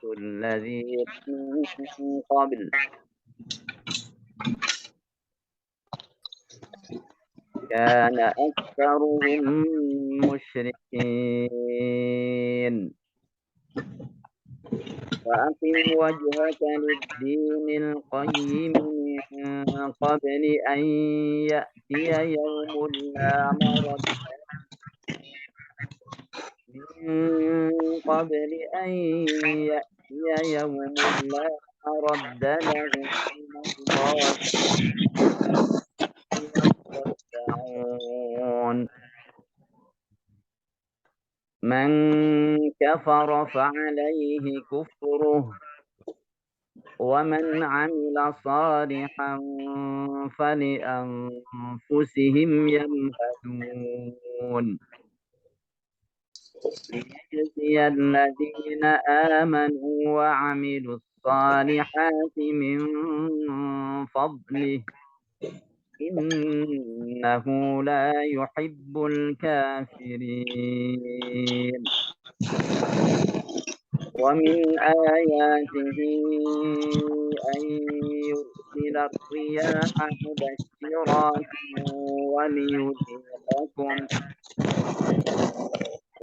الذي من قبل كان أكثرهم مشركين فأقم وجهك للدين القيم من قبل أن يأتي يوم لا مرد من قبل أن يأتي يوم لا مرد له من الله يصدعون من كفر فعليه كفره ومن عمل صالحا فلأنفسهم يمهدون ليجزي الذين آمنوا وعملوا الصالحات من فضله إنه لا يحب الكافرين ومن آياته أن يرسل الرياح مبشرات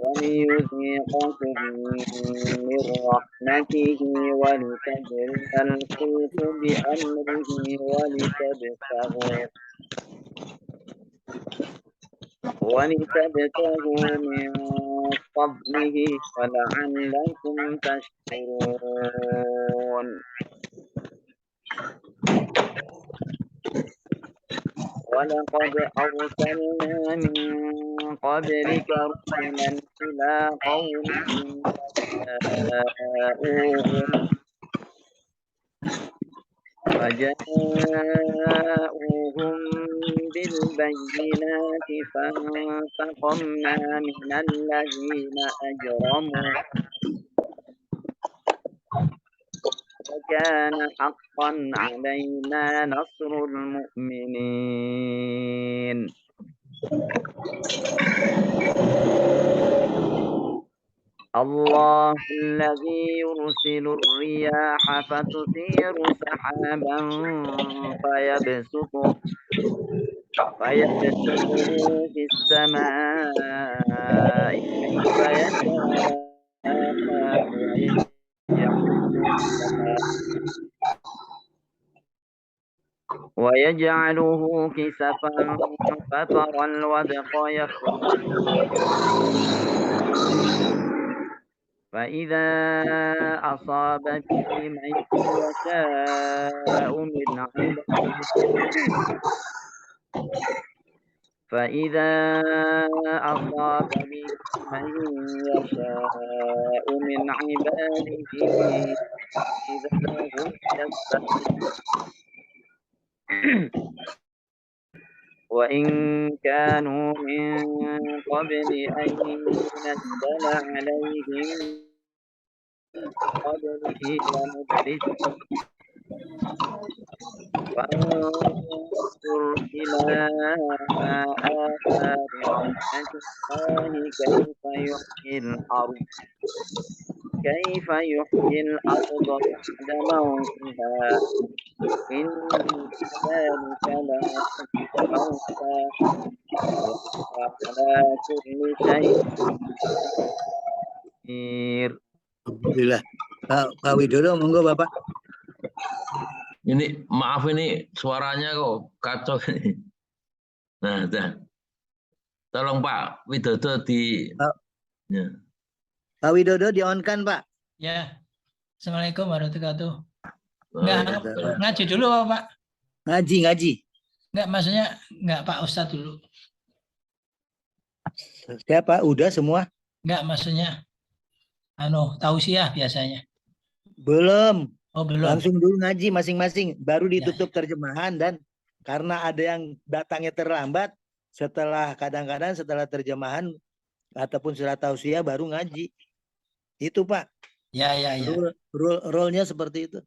وليذيقكم من رحمته ولتجري الفلك بأمره ولتبتغوا من فضله ولعلكم تشكرون ولقد أرسلنا من قبلك رسلا إلى قومهم فجاءوهم بالبينات فانتقمنا من الذين أجرموا وكان حقا علينا نصر المؤمنين الله الذي يرسل الرياح فتثير سحابا فيبسطه في السماء كيف يشاء ويجعله كسفا فترى الودق يخرج فإذا أصاب به من يشاء من عباده إذا هم يستبشرون وإن كانوا من قبل أن ينزل عليهم قبله لمبلسون فانظر إلى آثار رحمة الله كيف يحيي الأرض بعد موتها إن ذلك لموتى وعلى كل شيء قدير. Alhamdulillah. Pak Widodo, monggo Bapak. Ini maaf ini suaranya kok kacau ini. Nah, tolong Pak Widodo di. Ya. Pak Widodo di-on-kan Pak. Ya. Assalamualaikum warahmatullahi wabarakatuh. Ngaji dulu Pak. Ngaji. Enggak, maksudnya enggak Pak Ustadz dulu. Siapa? Udah semua? Enggak, maksudnya tausiah biasanya. Belum. Oh, belum. Langsung dulu ngaji masing-masing, baru ditutup terjemahan. Dan karena ada yang datangnya terlambat, kadang-kadang setelah terjemahan ataupun surat tausiah baru ngaji. Itu Pak. Ya. Role-nya seperti itu.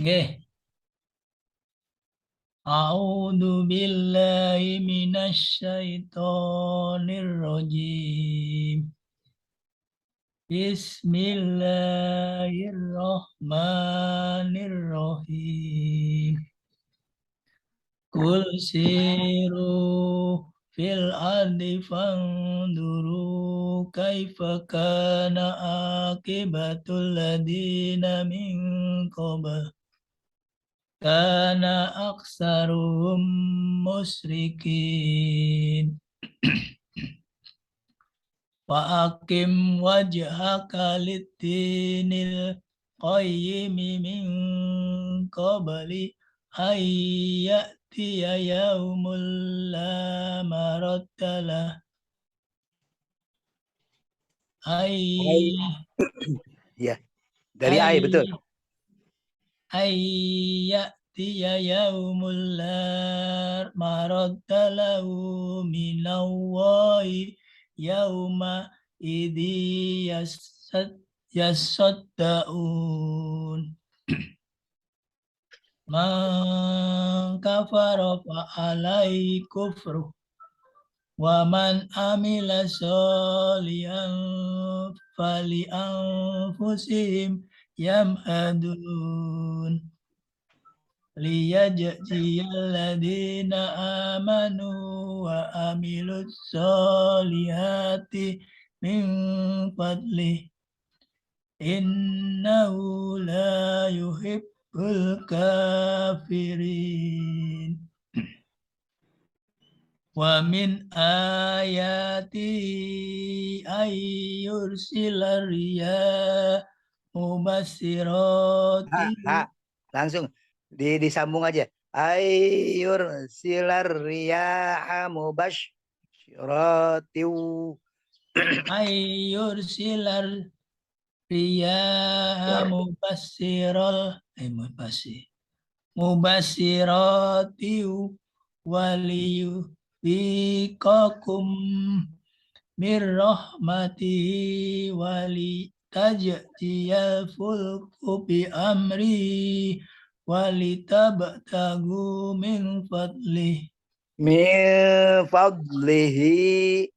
Nggih. A'udzu billahi minasy syaithanir rajim. Bismillahirrahmanirrahim. Kul siru fil ardi fanduru kaifa kana akibatul ladina min qabl. Kana aksaruhum musyrikin. Fa'akim wajhaka lid-dinil qayyim min qabli ayyatiya yaumul la maraddalah Ya, dari ai betul. ayyatiya yaumul la maraddalahu minallahi yauma idhi yasaddaun. Man kafara fa'alai kufru wa man amila sholihan fali anfusihim yamhadun liyajziyal ladina amanu wa amilus sholihati min fadlih innahu la yuhibbul kafirin. Wa min ayati ayyursilar riyah mubassirati. Langsung disambung aja. Ayyur silar riyaha mubasyiratiu. Ayyursilar riyah mubassiratiu waliyu biqakum mirrahmati wali tajjiyal fulku bi amri walitabtagu min fadlih Min fadlihi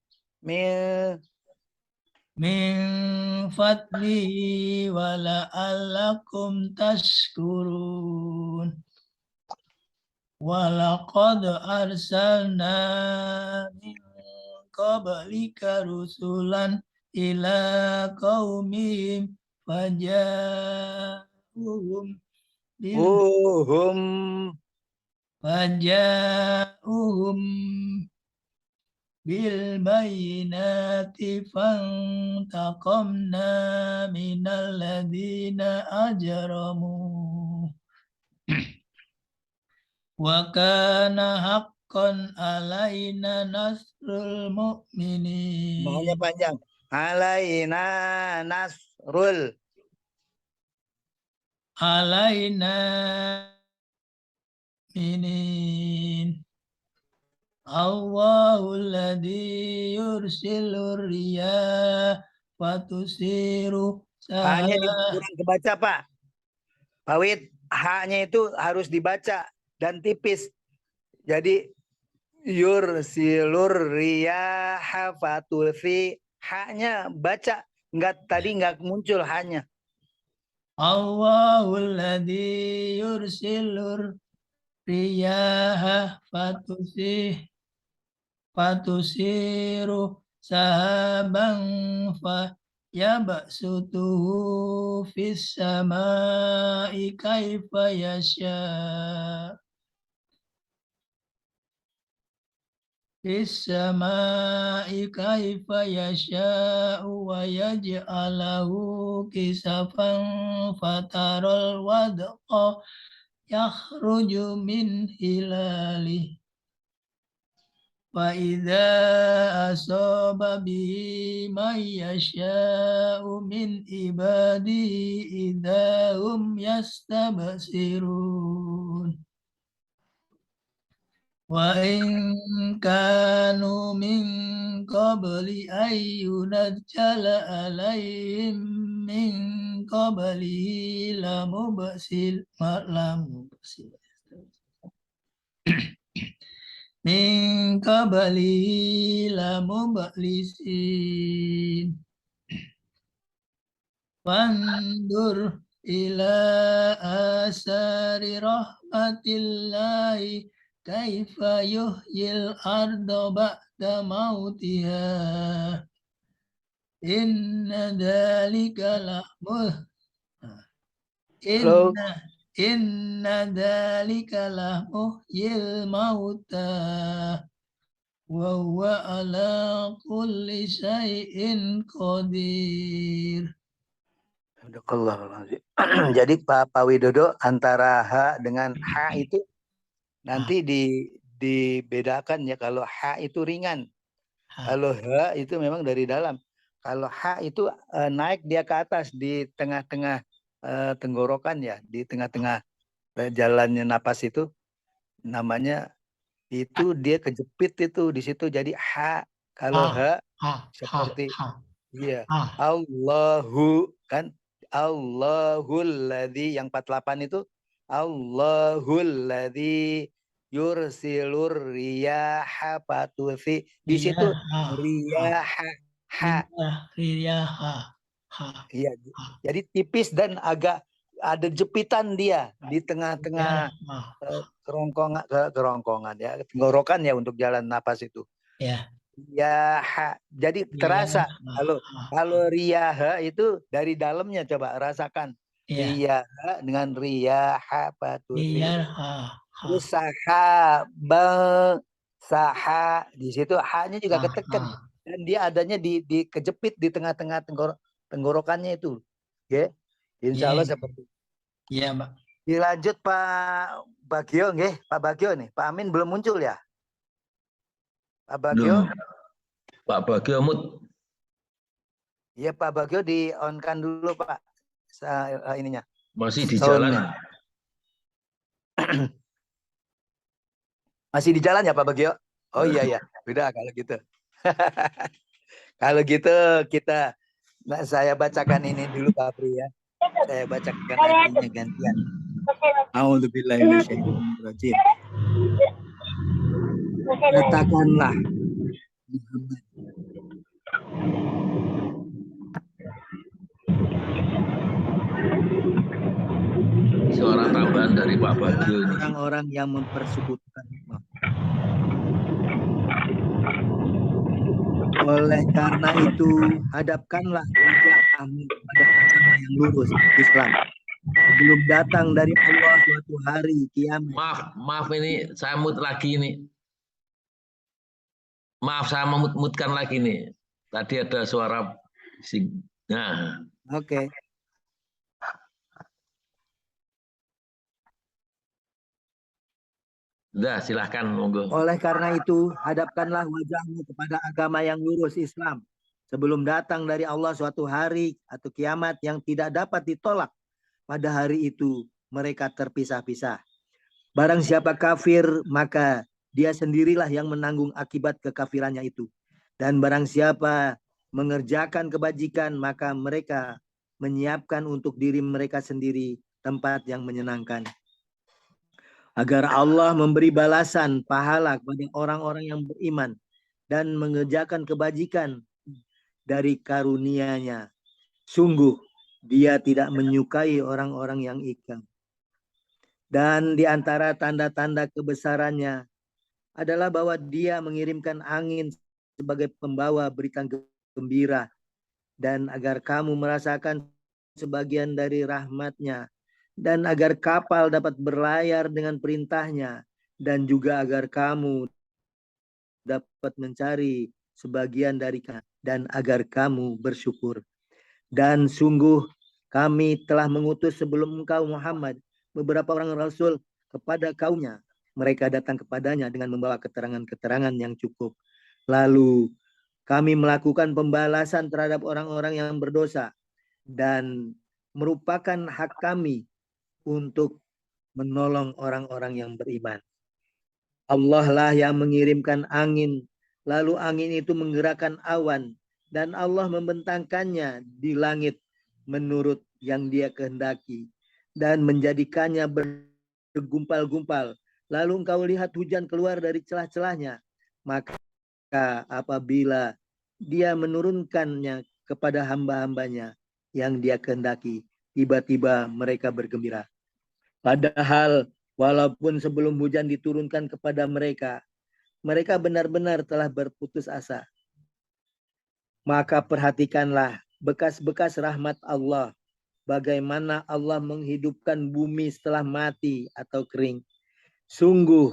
min fadlihi wala'allakum tashkurun. Walaqad arsalna min qablika rusulan ila qaumihim faja'uhum bil bayyinati fantaqamna minal ladina ajramu. Wa kana haqqan alaina nasrul mu'minin. Namanya panjang. Alaina nasrul. Alaina mu'minin. Allahul ladzi yursilur riyah fatusiru Hanya kurang kebaca, Pak. Pak Wid, haknya itu harus dibaca dan tipis. Jadi yursilur riyaha fatusi, haknya baca, tadi nggak muncul hanya. Allahul ladzi yursilur riyaha fatusiru sahaban fa yabsutuhu fis samai kaifa yasha. Fis samai kaifa yasha'u wa yaj'alahu kisafan fataral wadqa yakhruju min hilali fa idza asaba bihi man yasha'u min ibadihi idahum yastabsirun. Wa in kanu min qabli ayyunajjala alaihim min qabli min qabli lamublisin. Fandur ila asari rahmatillahi kaifa yuhyil arda ba'da mautiha. Inna dzalika Halo. inna dzalika muhyil mauta wa huwa ala kulli syai'in qadir. Sadaqallahul-azim. Jadi Pak Widodo, antara H dengan H itu nanti dibedakan ya. Kalau H itu ringan, kalau H itu memang dari dalam. Kalau H itu naik dia ke atas di tengah-tengah tenggorokan ya, di tengah-tengah jalannya napas itu namanya itu dia kejepit itu di situ jadi H. Kalau H seperti iya Allahu kan, Allahul ladzi yang 48 itu Allahul ladzi yursilur riyaha fatusi di situ riyaha iya, jadi tipis dan agak ada jepitan dia di tengah-tengah kerongkongan ya, tenggorokan ya untuk jalan napas itu. Ya. Riyaha. Jadi terasa kalau riyaha itu dari dalamnya, coba rasakan. Riyaha dengan riyaha patusi. Terus saha saha di situ h-nya juga ketekan dan dia adanya di kejepit di tengah-tengah tenggorokannya itu. Ya. Insya Allah seperti itu. Iya, Mbak. Dilanjut Pak Bagio nggih, Pak Bagio nih. Pak Amin belum muncul ya? Pak Bagio. Pak Bagio mut. Iya Pak Bagio di on kan dulu Pak. Ininya. Masih di jalan. Masih di jalan ya Pak Bagio? Oh iya ya. Udah kalau gitu. Kalau gitu saya bacakan ini dulu Pak Pri ya. Saya bacakan artinya gantian. A'udzubillahi minasyaitonirrajim. Katakanlah Muhammad. Suara tambahan dari Pak Bagio ini. Orang-orang yang mempersekutukan Allah. Oleh karena itu, hadapkanlah wajahmu pada agama yang lurus, Islam. Sebelum datang dari Allah suatu hari kiamat. Maaf ini saya mut lagi ini. Maaf saya memutkan lagi nih. Tadi ada suara sing. Nah. Oke. Sudah, silahkan monggo. Oleh karena itu, hadapkanlah wajahmu kepada agama yang lurus Islam. Sebelum datang dari Allah suatu hari atau kiamat yang tidak dapat ditolak. Pada hari itu mereka terpisah-pisah. Barang siapa kafir, maka dia sendirilah yang menanggung akibat kekafirannya itu. Dan barang siapa mengerjakan kebajikan, maka mereka menyiapkan untuk diri mereka sendiri tempat yang menyenangkan. Agar Allah memberi balasan pahala kepada orang-orang yang beriman dan mengerjakan kebajikan dari karunia-Nya. Sungguh, Dia tidak menyukai orang-orang yang ikam. Dan di antara tanda-tanda kebesarannya adalah bahwa Dia mengirimkan angin sebagai pembawa berita gembira dan agar kamu merasakan sebagian dari rahmat-Nya dan agar kapal dapat berlayar dengan perintahnya dan juga agar kamu dapat mencari sebagian dari dan agar kamu bersyukur. Dan sungguh kami telah mengutus sebelum engkau Muhammad beberapa orang rasul kepada kaumnya. Mereka datang kepadanya dengan membawa keterangan-keterangan yang cukup. Lalu kami melakukan pembalasan terhadap orang-orang yang berdosa dan merupakan hak kami untuk menolong orang-orang yang beriman. Allah lah yang mengirimkan angin, lalu angin itu menggerakkan awan, dan Allah membentangkannya di langit menurut yang Dia kehendaki, dan menjadikannya bergumpal-gumpal. Lalu engkau lihat hujan keluar dari celah-celahnya, maka apabila Dia menurunkannya kepada hamba-hambanya yang Dia kehendaki. Tiba-tiba mereka bergembira. Padahal walaupun sebelum hujan diturunkan kepada mereka, mereka benar-benar telah berputus asa. Maka perhatikanlah bekas-bekas rahmat Allah. Bagaimana Allah menghidupkan bumi setelah mati atau kering. Sungguh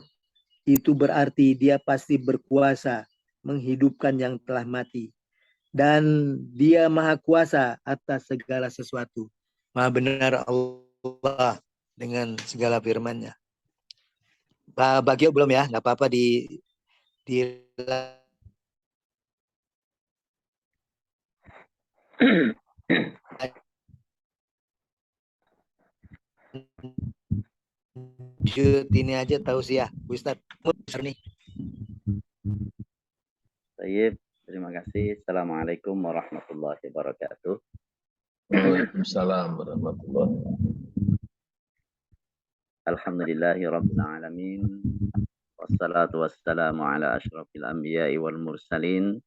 itu berarti Dia pasti berkuasa menghidupkan yang telah mati. Dan Dia maha kuasa atas segala sesuatu. Maha benar Allah dengan segala firman-Nya. Pak Bagio belum ya? Nggak apa-apa di ini aja tausiah Ustaz. Nih. Baik, terima kasih. Assalamualaikum warahmatullahi wabarakatuh. Waalaikumsalam warahmatullahi wabarakatuh. Alhamdulillahi rabbil alamin. Wassalatu wassalamu ala asyrafil anbiya'i wal mursalin.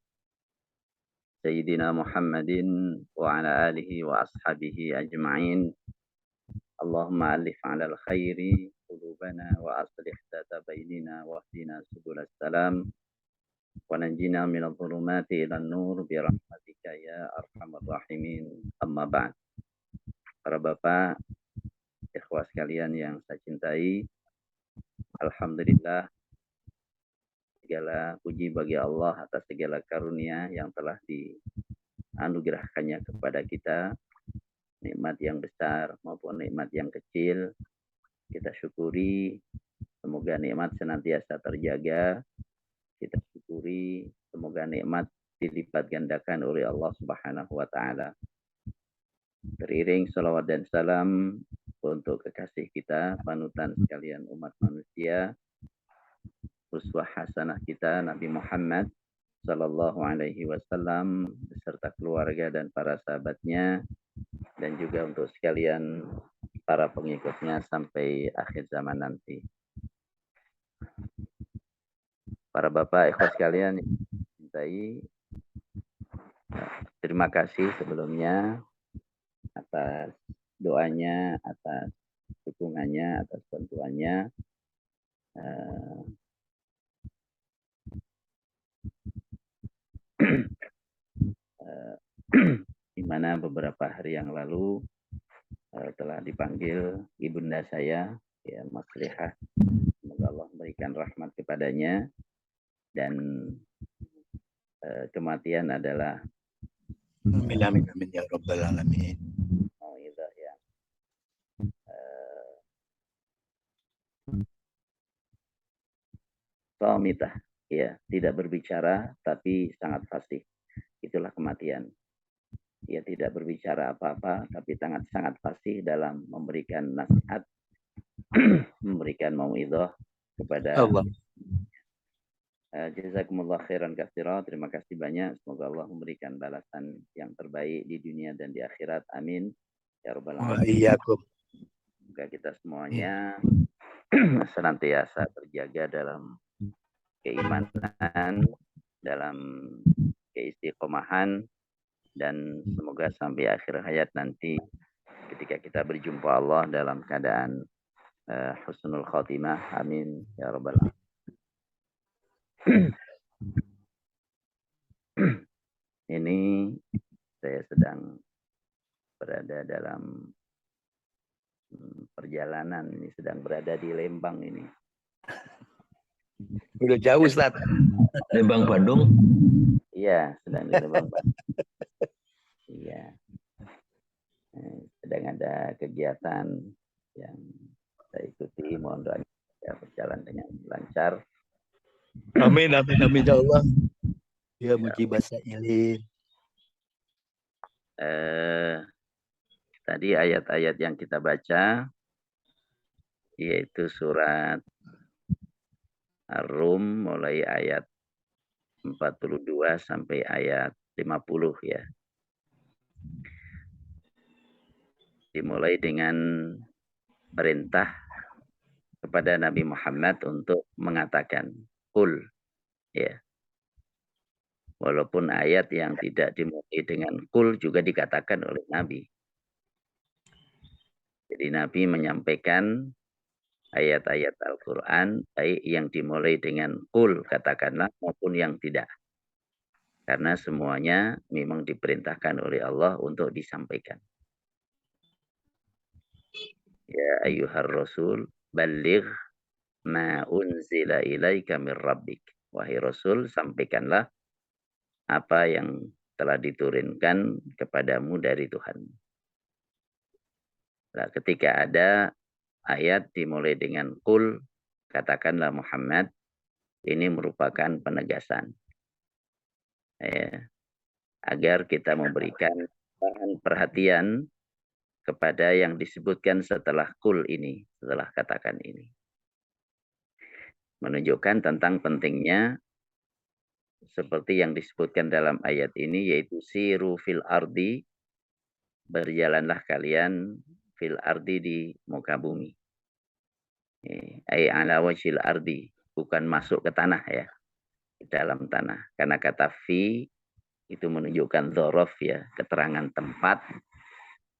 Sayyidina Muhammadin wa ala alihi wa ashabihi ajma'in. Allahumma alif ala al-khairi qulubana wa aslih data bainina wa hdina subul salam wa nanjina minadh dhulumati ilan nur bi rahmatika ya arhamar rahimin. Amma ba'd. Para bapak, ikhwah sekalian yang saya cintai, alhamdulillah segala puji bagi Allah atas segala karunia yang telah dianugerahkannya kepada kita. Nikmat yang besar maupun nikmat yang kecil, kita syukuri. Semoga nikmat senantiasa terjaga. Kita syukuri, semoga nikmat dilipat gandakan oleh Allah Subhanahu wa Ta'ala. Teriring salawat dan salam untuk kekasih kita, panutan sekalian umat manusia, uswah hasanah kita Nabi Muhammad sallallahu alaihi wasallam beserta keluarga dan para sahabatnya, dan juga untuk sekalian para pengikutnya sampai akhir zaman nanti. Para bapak, ikhwas sekalian yang cintai, terima kasih sebelumnya atas doanya, atas dukungannya, atas bantuannya. Di mana beberapa hari yang lalu telah dipanggil ibunda saya, ya Mas Leha. Semoga Allah memberikan rahmat kepadanya, dan kematian adalah Amin amin amin ya rabbal alamin. mau'izah yang shamitah, ya, tidak berbicara tapi sangat fasih. Itulah kematian. Dia tidak berbicara apa-apa tapi sangat fasih dalam memberikan nasihat, memberikan mau'izah kepada Allah. Jazakumullah khairan katsira. Terima kasih banyak. Semoga Allah memberikan balasan yang terbaik di dunia dan di akhirat. Amin. Ya rabbal alamin. Semoga kita semuanya senantiasa terjaga dalam keimanan, dalam keistiqomahan, dan semoga sampai akhir hayat nanti ketika kita berjumpa Allah dalam keadaan husnul khotimah. Amin ya rabbal alamin. Ini saya sedang berada dalam perjalanan, ini sedang berada di Lembang ini. Udah jauh Ustaz. Lembang Bandung. Iya, sedang di Lembang Bandung. Iya. Sedang ada kegiatan yang saya ikuti, mohon doa ya berjalan dengan lancar. Amin amin amin ya Allah. Ya mujibah sa'ilin. Tadi ayat-ayat yang kita baca yaitu surat Ar-Rum mulai ayat 42 sampai ayat 50 ya. Dimulai dengan perintah kepada Nabi Muhammad untuk mengatakan qul, ya. Walaupun ayat yang tidak dimulai dengan kul juga dikatakan oleh Nabi. Jadi Nabi menyampaikan ayat-ayat Al-Quran baik yang dimulai dengan kul katakanlah maupun yang tidak. Karena semuanya memang diperintahkan oleh Allah untuk disampaikan. Ya ayyuhar rasul balligh ma unzila ilaika mir rabbik. Wahai Rasul, sampaikanlah apa yang telah diturunkan kepadamu dari Tuhan. Nah, ketika ada ayat dimulai dengan qul, katakanlah Muhammad, ini merupakan penegasan. Ya, agar kita memberikan perhatian kepada yang disebutkan setelah qul ini, setelah katakan ini. Menunjukkan tentang pentingnya seperti yang disebutkan dalam ayat ini, yaitu siru fil ardi, berjalanlah kalian fil ardi di muka bumi. Ai ala wajhil ardi, bukan masuk ke tanah ya, di dalam tanah. Karena kata fi itu menunjukkan dzaraf ya, keterangan tempat,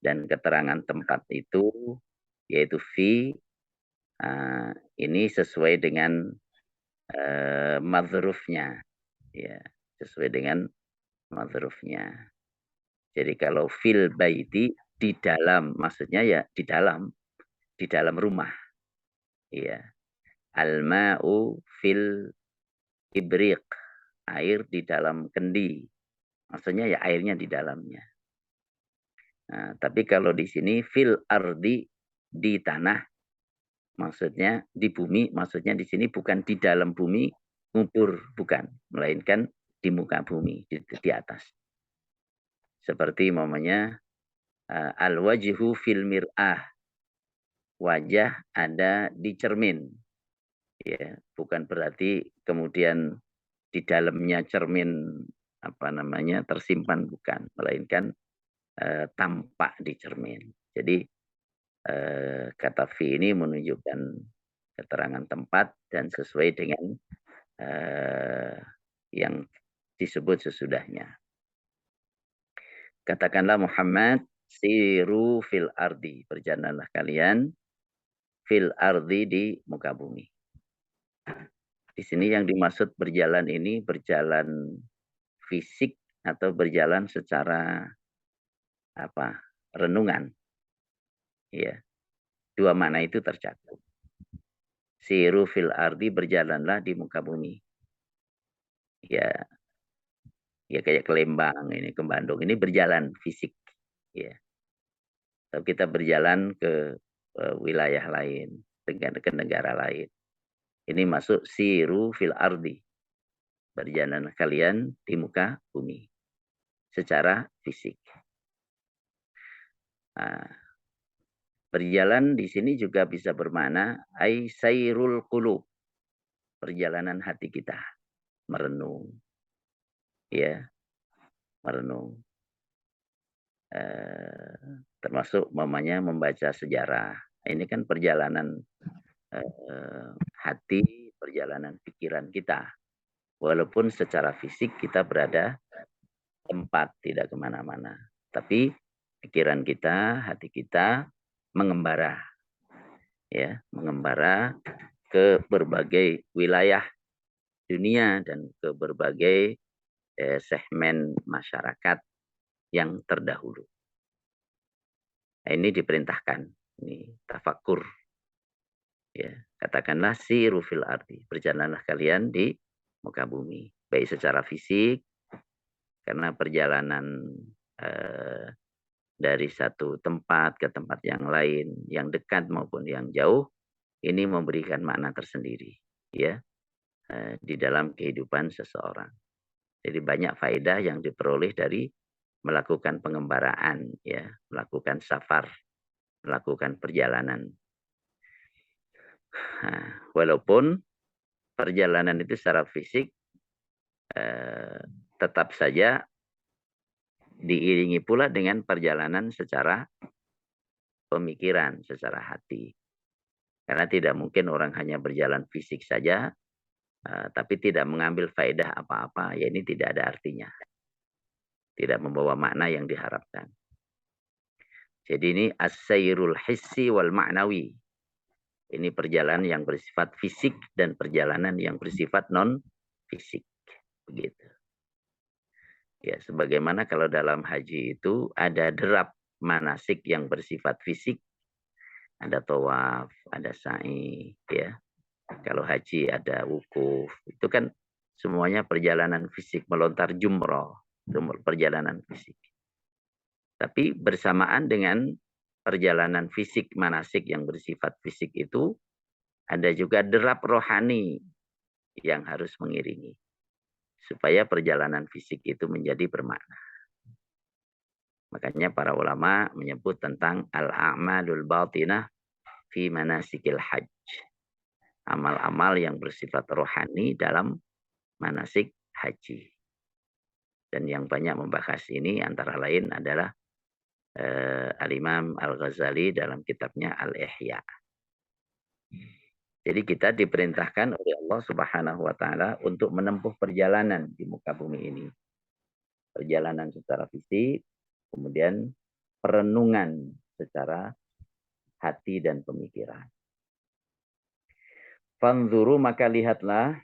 dan keterangan tempat itu yaitu fi ini sesuai dengan madzrufnya ya, sesuai dengan madzrufnya. Jadi kalau fil baiti, di dalam, maksudnya ya di dalam rumah. Iya. Al-ma'u fil ibriq, air di dalam kendi. Maksudnya ya airnya di dalamnya. Nah, tapi kalau di sini fil ardi, di tanah, maksudnya di bumi, maksudnya di sini bukan di dalam bumi ngubur, bukan, melainkan di muka bumi, di atas. Seperti namanya al-wajhu fil mir'ah, wajah ada di cermin. Ya, bukan berarti kemudian di dalamnya cermin tersimpan, bukan, melainkan tampak di cermin. Jadi kata fi ini menunjukkan keterangan tempat dan sesuai dengan yang disebut sesudahnya. Katakanlah Muhammad, siru fil ardi, berjalanlah kalian fil ardi, di muka bumi. Di sini yang dimaksud berjalan ini berjalan fisik atau berjalan secara renungan. Ya. Dua makna itu tercakup. Siru fil ardi, berjalanlah di muka bumi. Ya. Ya kayak ke Lembang ini, ke Bandung ini berjalan fisik. Ya. Atau kita berjalan ke wilayah lain, ke negara lain. Ini masuk siru fil ardi, berjalan kalian di muka bumi secara fisik. Nah, berjalan di sini juga bisa bermakna ai sairul qulub, perjalanan hati kita, merenung, ya, merenung. Termasuk mamanya membaca sejarah. Ini kan perjalanan hati, perjalanan pikiran kita. Walaupun secara fisik kita berada tempat, tidak kemana-mana. Tapi pikiran kita, hati kita mengembara. Ya, mengembara ke berbagai wilayah dunia dan ke berbagai segmen masyarakat yang terdahulu. Nah, ini diperintahkan, ini tafakur. Ya, katakanlah siru fil ardi, berjalanlah kalian di muka bumi, baik secara fisik, karena perjalanan dari satu tempat ke tempat yang lain, yang dekat maupun yang jauh, ini memberikan makna tersendiri, ya, di dalam kehidupan seseorang. Jadi banyak faedah yang diperoleh dari melakukan pengembaraan, ya, melakukan safar, melakukan perjalanan. Nah, walaupun perjalanan itu secara fisik tetap saja diiringi pula dengan perjalanan secara pemikiran, secara hati. Karena tidak mungkin orang hanya berjalan fisik saja, tapi tidak mengambil faedah apa-apa, ya ini tidak ada artinya. Tidak membawa makna yang diharapkan. Jadi ini as-sayrul hissi wal ma'nawi. Ini perjalanan yang bersifat fisik dan perjalanan yang bersifat non fisik. Begitu. Ya, sebagaimana kalau dalam haji itu ada derap manasik yang bersifat fisik, ada tawaf, ada sa'i, ya. Kalau haji ada wukuf, itu kan semuanya perjalanan fisik, melontar jumroh, perjalanan fisik. Tapi bersamaan dengan perjalanan fisik manasik yang bersifat fisik itu, ada juga derap rohani yang harus mengiringi. Supaya perjalanan fisik itu menjadi bermakna. Makanya para ulama menyebut tentang al-a'malul batinah fi manasikil hajj. Amal-amal yang bersifat rohani dalam manasik haji. Dan yang banyak membahas ini antara lain adalah Al-Imam Al-Ghazali dalam kitabnya Al-Ihya. Jadi kita diperintahkan oleh Allah Subhanahu wa taala untuk menempuh perjalanan di muka bumi ini. Perjalanan secara fisik, kemudian perenungan secara hati dan pemikiran. Fanzuru maka lihatlah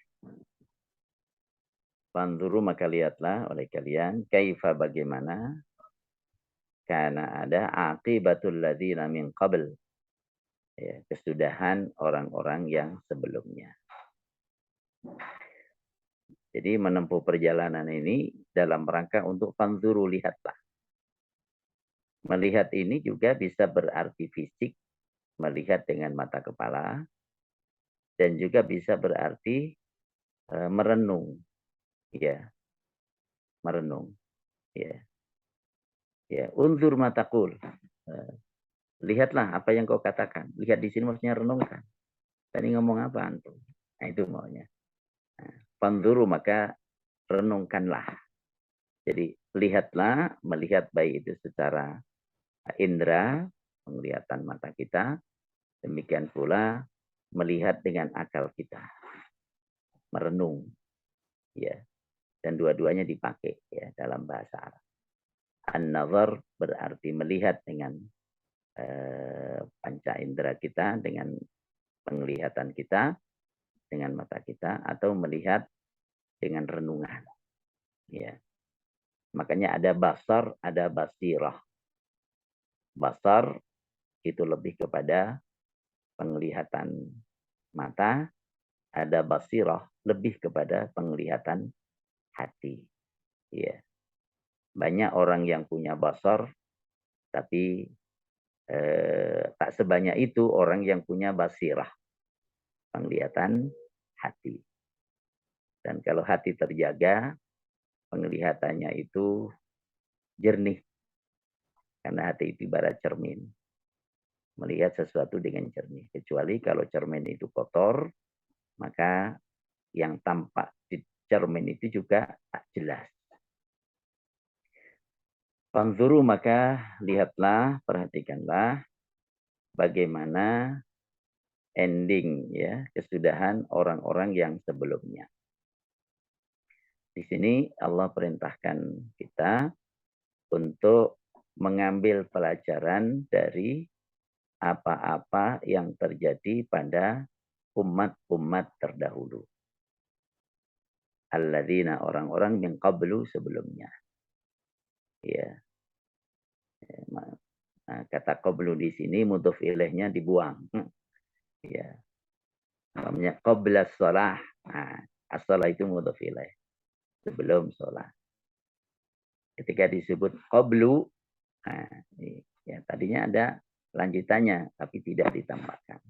oleh kalian kaifa bagaimana karena ada aqibatul ladzina min qabl, ya, kesudahan orang-orang yang sebelumnya. Jadi menempuh perjalanan ini dalam rangka untuk fanzuru, lihatlah. Melihat ini juga bisa berarti fisik, melihat dengan mata kepala, dan juga bisa berarti merenung, ya, merenung, ya. Ya, unzur matakul. Lihatlah apa yang kau katakan. Lihat di sini maksudnya renungkan. Tadi ngomong apa antum? Nah, itu maunya. Fanzuru maka renungkanlah. Jadi lihatlah, melihat baik itu secara indera, penglihatan mata kita, demikian pula melihat dengan akal kita. Merenung. Ya. Dan dua-duanya dipakai ya dalam bahasa Arab. An-nazar berarti melihat dengan panca indera kita, dengan penglihatan kita, dengan mata kita, atau melihat dengan renungan. Ya. Makanya ada basar, ada basirah. Basar itu lebih kepada penglihatan mata, ada basirah lebih kepada penglihatan hati. Ya. Banyak orang yang punya basar, tapi tak sebanyak itu orang yang punya basirah, penglihatan hati. Dan kalau hati terjaga, penglihatannya itu jernih. Karena hati itu ibarat cermin. Melihat sesuatu dengan jernih. Kecuali kalau cermin itu kotor, maka yang tampak di cermin itu juga tak jelas. Fanzuru maka lihatlah, perhatikanlah bagaimana ending, ya, kesudahan orang-orang yang sebelumnya. Di sini Allah perintahkan kita untuk mengambil pelajaran dari apa-apa yang terjadi pada umat-umat terdahulu. Alladzina, orang-orang min qablu, sebelumnya. Ya. Nah, kata qablu di sini mudhof ilaihnya dibuang. Ya. Namanya qabla shalah. Nah, as-shalah itu mudhof ilaih. Sebelum sholat. Ketika disebut qablu, nah, ya, tadinya ada lanjutannya, tapi tidak ditambahkan.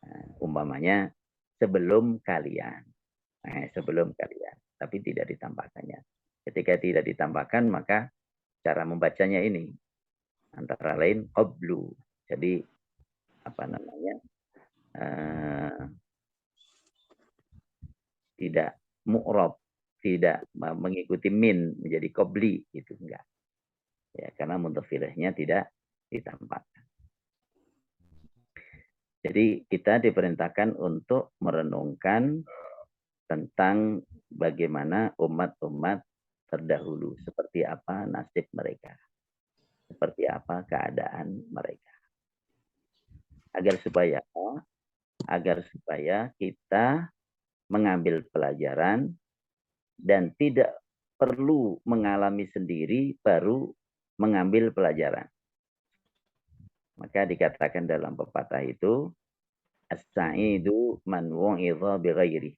Nah, umpamanya sebelum kalian. Nah, sebelum kalian, tapi tidak ditambahkannya. Ketika tidak ditambahkan, maka cara membacanya ini antara lain qablu. Jadi apa namanya? Tidak mu'rab, tidak mengikuti min menjadi qabli, itu enggak. Ya, karena mudhof ilaihnya tidak ditambahkan. Jadi kita diperintahkan untuk merenungkan tentang bagaimana umat-umat terdahulu, seperti apa nasib mereka, seperti apa keadaan mereka. Agar supaya kita mengambil pelajaran dan tidak perlu mengalami sendiri baru mengambil pelajaran. Maka dikatakan dalam pepatah itu, as-sa'idu man wu'idha bighairi.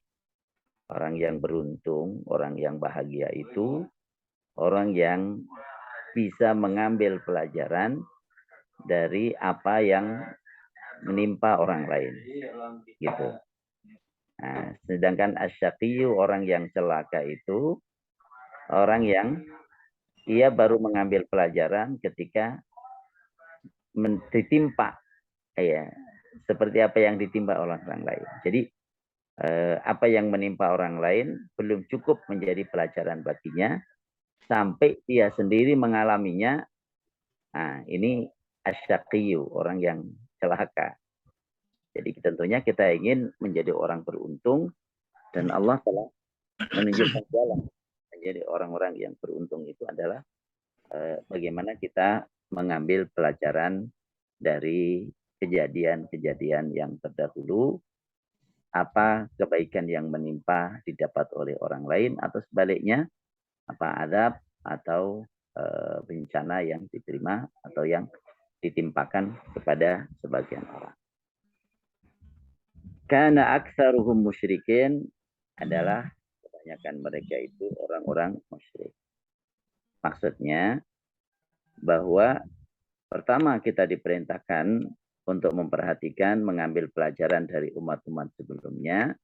Orang yang beruntung, orang yang bahagia itu orang yang bisa mengambil pelajaran dari apa yang menimpa orang lain. Gitu. Nah, sedangkan asyaqiyu, orang yang celaka itu orang yang ia baru mengambil pelajaran ketika ditimpa, ya, seperti apa yang ditimpa orang lain. Jadi apa yang menimpa orang lain belum cukup menjadi pelajaran baginya sampai dia sendiri mengalaminya. Nah, ini asyaqiyu, orang yang celaka. Jadi tentunya kita ingin menjadi orang beruntung dan Allah telah menunjukkan jalan menjadi orang-orang yang beruntung itu adalah bagaimana kita mengambil pelajaran dari kejadian-kejadian yang terdahulu, apa kebaikan yang menimpa didapat oleh orang lain, atau sebaliknya apa azab atau bencana yang diterima atau yang ditimpakan kepada sebagian orang. Karena aktsaruhum musyrikin, adalah kebanyakan mereka itu orang-orang musyrik. Maksudnya bahwa pertama kita diperintahkan untuk memperhatikan, mengambil pelajaran dari umat-umat sebelumnya,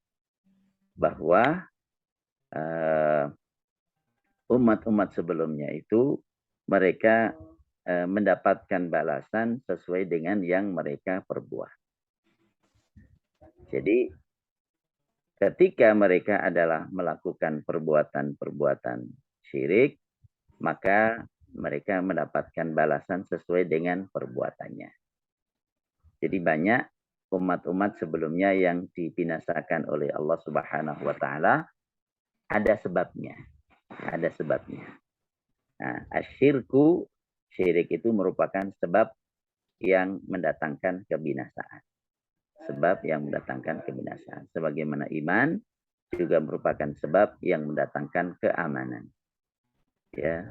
bahwa umat-umat sebelumnya itu mereka mendapatkan balasan sesuai dengan yang mereka perbuat. Jadi ketika mereka adalah melakukan perbuatan-perbuatan syirik, maka mereka mendapatkan balasan sesuai dengan perbuatannya. Jadi banyak umat-umat sebelumnya yang dibinasakan oleh Allah Subhanahu wa taala ada sebabnya. Ada sebabnya. Nah, asyirku, syirik itu merupakan sebab yang mendatangkan kebinasaan. Sebab yang mendatangkan kebinasaan. Sebagaimana iman juga merupakan sebab yang mendatangkan keamanan. Ya.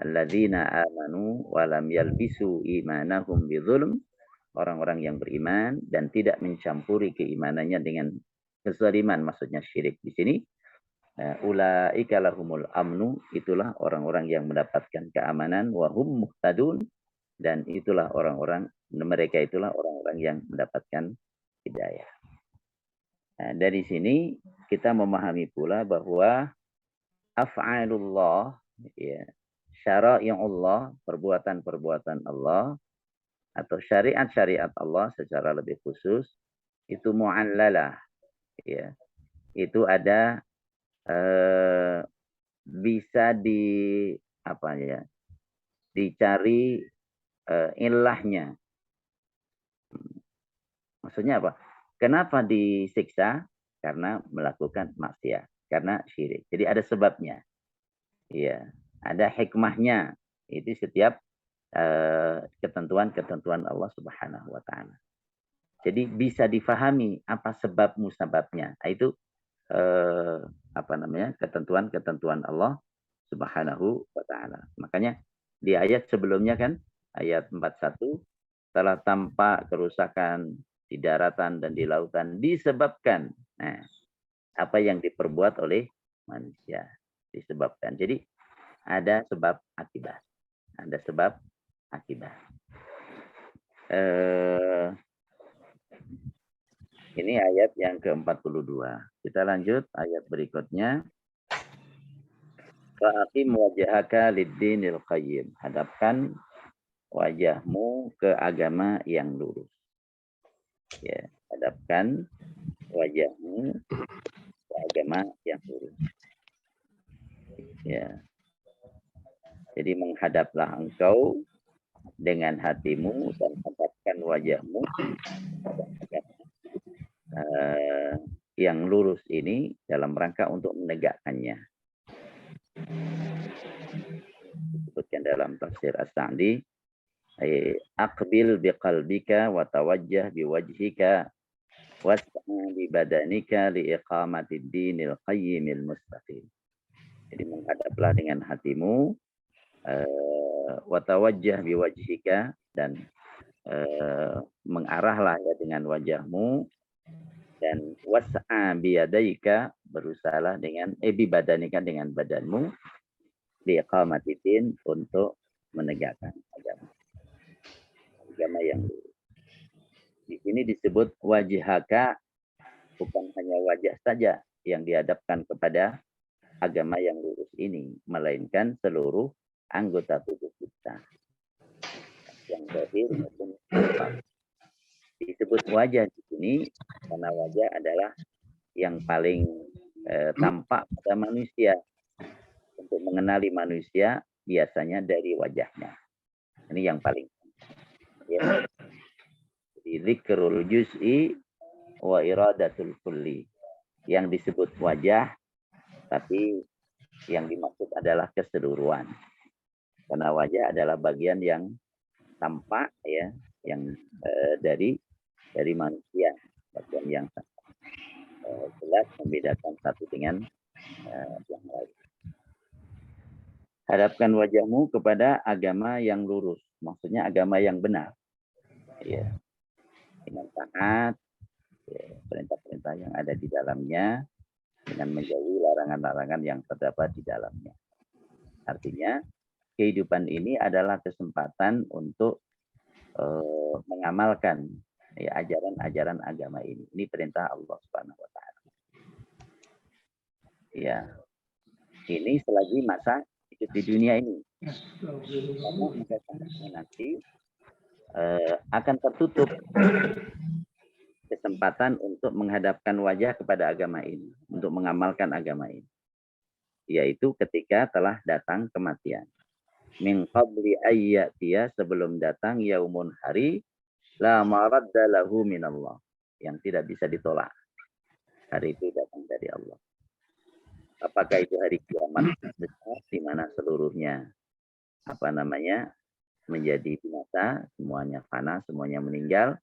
Alladzina amanu wa lam yalbisu imanahum bidzulm. Orang-orang yang beriman dan tidak mencampuri keimanannya dengan kezaliman, maksudnya syirik di sini. Ulaika lahumul amnu, itulah orang-orang yang mendapatkan keamanan, wa hum muhtadun, dan itulah mereka itulah orang-orang yang mendapatkan hidayah. Nah, dari sini kita memahami pula bahwa af'alullah, ya, syara'i Allah, perbuatan-perbuatan Allah atau syariat-syariat Allah secara lebih khusus itu mu'allalah, ya. Itu ada bisa dicari ilahnya. Maksudnya apa? Kenapa disiksa? Karena melakukan maksiat, karena syirik. Jadi ada sebabnya. Iya, ada hikmahnya. Itu setiap ketentuan-ketentuan Allah Subhanahu wa taala. Jadi bisa difahami apa sebab musababnya. Itu ketentuan-ketentuan Allah Subhanahu wa taala. Makanya di ayat sebelumnya kan, ayat 41, telah tampak kerusakan di daratan dan di lautan disebabkan apa yang diperbuat oleh manusia, disebabkan. Jadi ada sebab akibat. Ada sebab akibat. Ini ayat yang ke-42. Kita lanjut ayat berikutnya. Fa'aqim wajhaka lid-dinil qayyim. Hadapkan wajahmu ke agama yang lurus. Ya, hadapkan wajahmu ke agama yang lurus. Ya. Jadi menghadaplah engkau dengan hatimu dan hadapkan wajahmu yang lurus ini dalam rangka untuk menegakkannya. Disebutkan dalam tafsir As-Sa'di, aqbil biqalbika wa tawajjah biwajhika was'a bi badanika li iqamatid dinil qayyimil mustaqim. Jadi menghadaplah dengan hatimu, wa tawajjah biwajhika, dan mengarahlah ya dengan wajahmu, dan was'a biyadaika, berusahalah dengan bibadanika, dengan badanmu, liqamatidin, untuk menegakkan agama yang lurus. Di sini disebut wajhaka, bukan hanya wajah saja yang dihadapkan kepada agama yang lurus ini, melainkan seluruh anggota tubuh kita, yang zahir maupun batin. Disebut wajah di sini karena wajah adalah yang paling tampak pada manusia. Untuk mengenali manusia biasanya dari wajahnya. Ini yang paling ya. Jadi zikrul juz'i wa iradatul kulli. Yang disebut wajah, tapi yang dimaksud adalah keseluruhan. Karena wajah adalah bagian yang tampak ya, yang dari manusia, bagian yang jelas membedakan satu dengan yang lain. Hadapkan wajahmu kepada agama yang lurus, maksudnya agama yang benar, ya, dengan taat ya, perintah-perintah yang ada di dalamnya, dengan menjauhi larangan-larangan yang terdapat di dalamnya. Artinya kehidupan ini adalah kesempatan untuk mengamalkan ya, ajaran-ajaran agama ini. Ini perintah Allah Subhanahu wa taala. Ya. Ini selagi masa hidup di dunia ini. Karena nanti akan tertutup kesempatan untuk menghadapkan wajah kepada agama ini, untuk mengamalkan agama ini. Yaitu ketika telah datang kematian. Min qabli ayyatiya, sebelum datang yaumun, hari, la maradda lahu minallah, yang tidak bisa ditolak. Hari itu datang dari Allah. Apakah itu hari kiamat besar di mana seluruhnya menjadi binasa, semuanya fana, semuanya meninggal,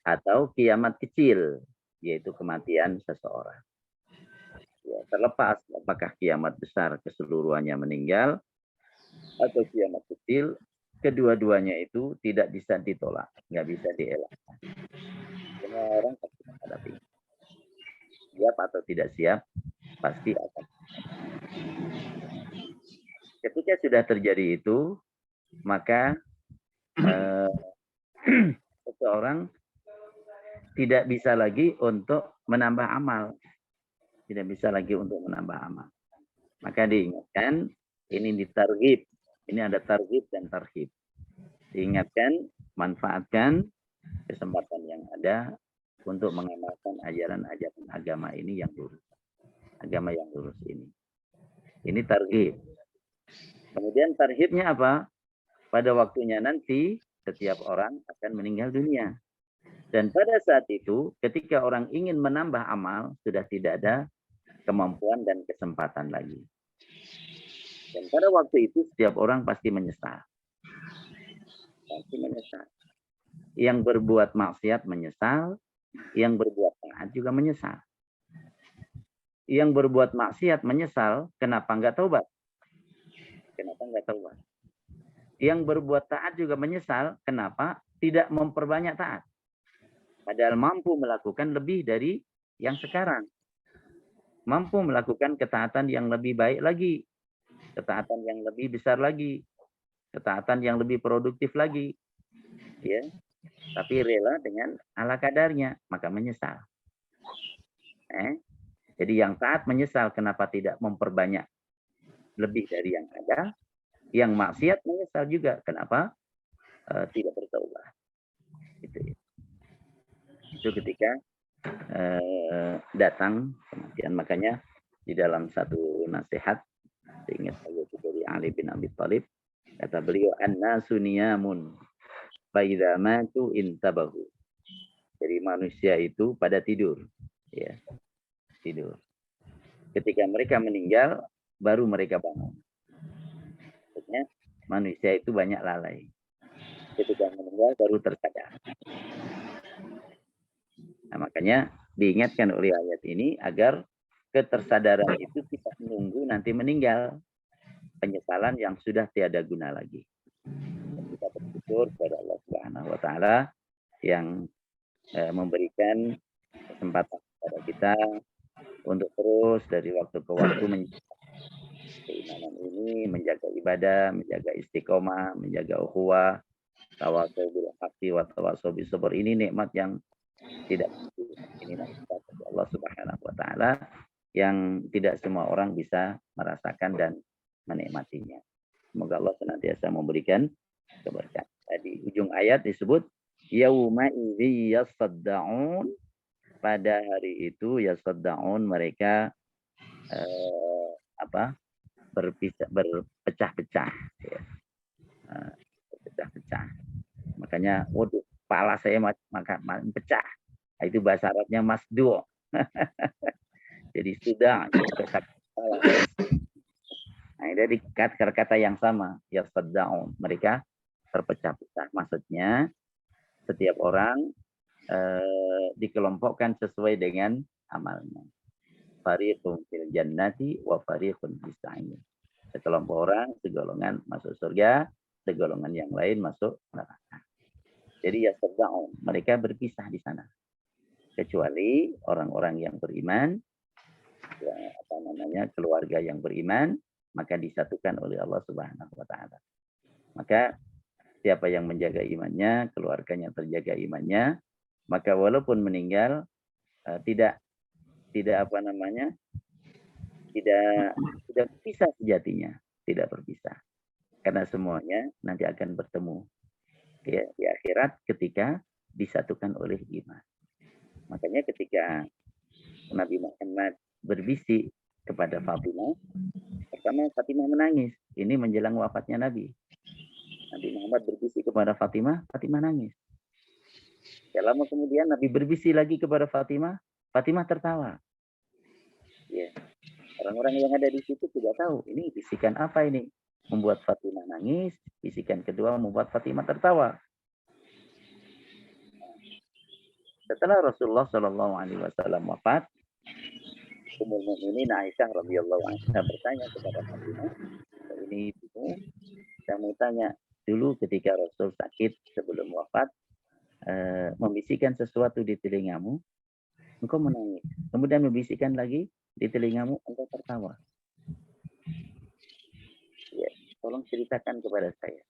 atau kiamat kecil, yaitu kematian seseorang. Ya, terlepas apakah kiamat besar keseluruhannya meninggal atau kiamat kecil, kedua-duanya itu tidak bisa ditolak, nggak bisa dielakkan. Semua orang pasti menghadapi. Siap atau tidak siap, pasti akan. Ketika sudah terjadi itu, maka seseorang tidak bisa lagi untuk menambah amal. Tidak bisa lagi untuk menambah amal. Maka diingatkan, ini ditarghib. Ini ada targhib dan tarhib. Diingatkan, manfaatkan kesempatan yang ada untuk mengamalkan ajaran-ajaran agama ini yang lurus. Agama yang lurus ini. Ini targhib. Kemudian tarhibnya apa? Pada waktunya nanti, setiap orang akan meninggal dunia. Dan pada saat itu, ketika orang ingin menambah amal, sudah tidak ada kemampuan dan kesempatan lagi. Dan pada waktu itu, setiap orang pasti menyesal. Pasti menyesal. Yang berbuat maksiat menyesal, yang berbuat taat juga menyesal. Yang berbuat maksiat menyesal, kenapa enggak taubat? Kenapa enggak taubat? Yang berbuat taat juga menyesal, kenapa tidak memperbanyak taat? Padahal mampu melakukan lebih dari yang sekarang. Mampu melakukan ketaatan yang lebih baik lagi. Ketaatan yang lebih besar lagi. Ketaatan yang lebih produktif lagi. Ya. Tapi rela dengan ala kadarnya, maka menyesal. Jadi yang taat menyesal kenapa tidak memperbanyak lebih dari yang ada. Yang maksiat menyesal juga kenapa tidak bertaubat. Itu ketika datang kematian. Makanya di dalam satu nasihat, ingat itu dari Ali bin Abi Thalib, kata beliau, an-nasu niyamun fa idza matu intabahu. Jadi manusia itu pada tidur, ya. tidur. Ketika mereka meninggal, baru mereka bangun. Maksudnya manusia itu banyak lalai. Ketika meninggal baru tersadar. Nah, makanya diingatkan oleh ayat ini agar ketersadaran itu tidak menunggu nanti meninggal. Penyesalan yang sudah tiada guna lagi. Dan kita bersyukur kepada Allah Subhanahu wa taala yang memberikan kesempatan kepada kita untuk terus dari waktu ke waktu menjaga keimanan ini, menjaga ibadah, menjaga istiqomah, menjaga ukhuwah, tawassul bil haqqi wa tawassul bis sabr. Ini nikmat yang tidak ini nikmat dari Allah Subhanahu wa taala yang tidak semua orang bisa merasakan dan menikmatinya. Semoga Allah senantiasa memberikan keberkahan. Di ujung ayat disebut yauma idzi yasaddaun, pada hari itu yasaddaun mereka berpecah-pecah ya. Berpecah-pecah. Makanya waduh, kepala saya makin pecah. Itu bahasa Arabnya masdu'. Jadi sudah pecah kepala. Nah, dari kata yang sama, yasaddaun, mereka terpecah-pecah. Maksudnya setiap orang dikelompokkan sesuai dengan amalnya. Fariqun fil jannati wa fariqun fis sa'ir. Sekelompok orang, segolongan masuk surga, segolongan yang lain masuk neraka. Jadi yasaddaun, mereka berpisah di sana. Kecuali orang-orang yang beriman, ya, keluarga yang beriman, maka disatukan oleh Allah Subhanahu wa taala. Maka siapa yang menjaga imannya, keluarganya terjaga imannya, maka walaupun meninggal tidak berpisah sejatinya, tidak berpisah. Karena semuanya nanti akan bertemu ya di akhirat ketika disatukan oleh iman. Makanya ketika Nabi Muhammad berbisik kepada Fatimah, pertama Fatimah menangis. Ini menjelang wafatnya Nabi. Nabi Muhammad berbisik kepada Fatimah, Fatimah nangis. Ya, lama kemudian Nabi berbisik lagi kepada Fatimah, Fatimah tertawa. Ya. Orang-orang yang ada di situ tidak tahu ini bisikan apa ini, membuat Fatimah nangis. Bisikan kedua membuat Fatimah tertawa. Setelah Rasulullah Shallallahu Alaihi Wasallam wafat, Ummul Mukminin Aisyah radhiyallahu anha bertanya kepada Fatimah, ini ibu, saya mau tanya dulu ketika Rasul sakit sebelum wafat, membisikkan sesuatu di telingamu, engkau menangis. Kemudian membisikkan lagi di telingamu, engkau tertawa. Ya, tolong ceritakan kepada saya.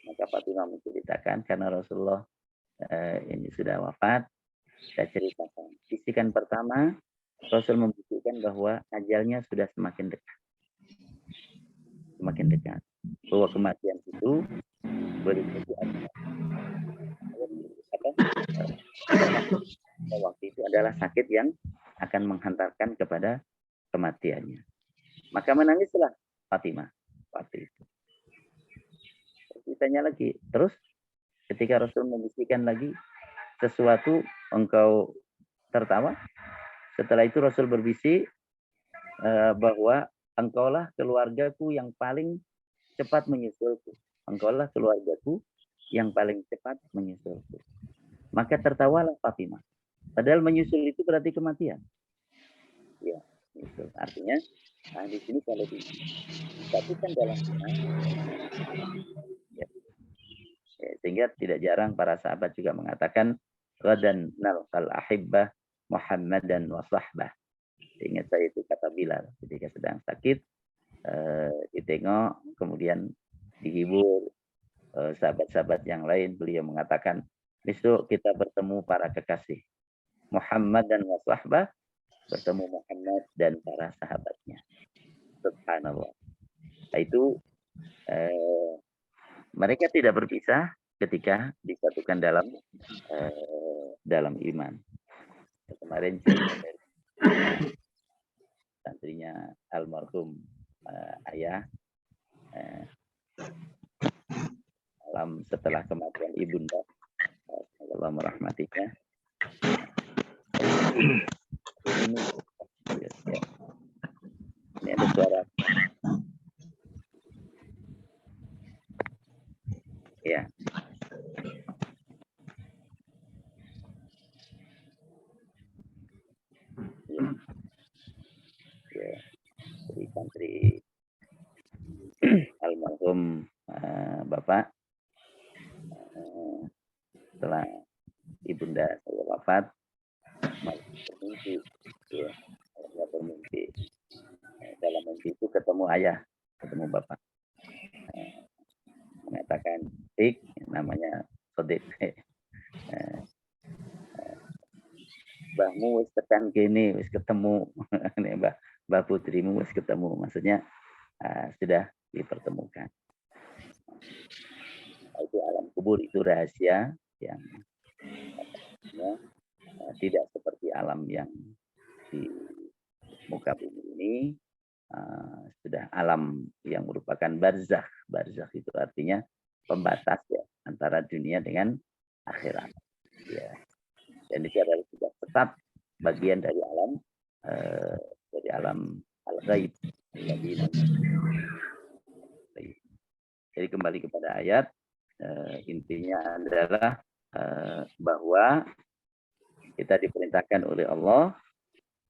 Maka Fatimah menceritakan karena Rasulullah ini sudah wafat. Saya ceritakan. Bisikan pertama, Rasul membisikkan bahwa ajalnya sudah semakin dekat. Semakin dekat. Bahwa kematian itu boleh jadi waktu itu adalah sakit yang akan menghantarkan kepada kematiannya. Maka menangislah Fatimah waktu itu. Ditanya lagi, terus ketika Rasul membisikkan lagi sesuatu, engkau tertawa. Setelah itu Rasul berbisik bahwa engkaulah keluargaku yang paling cepat menyusulku. Engkaulah keluargaku yang paling cepat menyusulku. Maka tertawalah Fatimah. Padahal menyusul itu berarti kematian. Ya, menyusul. Artinya, nah di sini kalau disatukan dalam iman, ya. Sehingga tidak jarang para sahabat juga mengatakan ghadan nalqal ahibbah Muhammadan wa sahbah. Ingat saya itu kata Bilal ketika sedang sakit, ditengok kemudian dihibur sahabat-sahabat yang lain, beliau mengatakan besok kita bertemu para kekasih Muhammad dan wa sahbah, bertemu Muhammad dan para sahabatnya. Subhanallah. Itu mereka tidak berpisah ketika disatukan dalam iman. Kemarin santrinya almarhum ayah malam setelah kematian ibunda, Allah merahmatinya, Ini ada suara. Ya. Ya. Dari santri almarhum Bapak setelah ibunda saya wafat, bermimpi, ya, bermimpi. Dalam mimpi itu ketemu ayah, ketemu bapak, mengatakan, "Tik, namanya Sodik, mbahmu wis tekan kene, wis ketemu, mbah putrimu wis ketemu." Maksudnya sudah dipertemukan. Itu alam kubur, itu rahasia yang tidak seperti alam yang di muka bumi ini. Sudah alam yang merupakan barzakh. Barzakh itu artinya pembatas ya antara dunia dengan akhirat. Ya. Dan itu adalah sudah tetap bagian dari alam al-ghaib. Jadi kembali kepada ayat, intinya adalah bahwa kita diperintahkan oleh Allah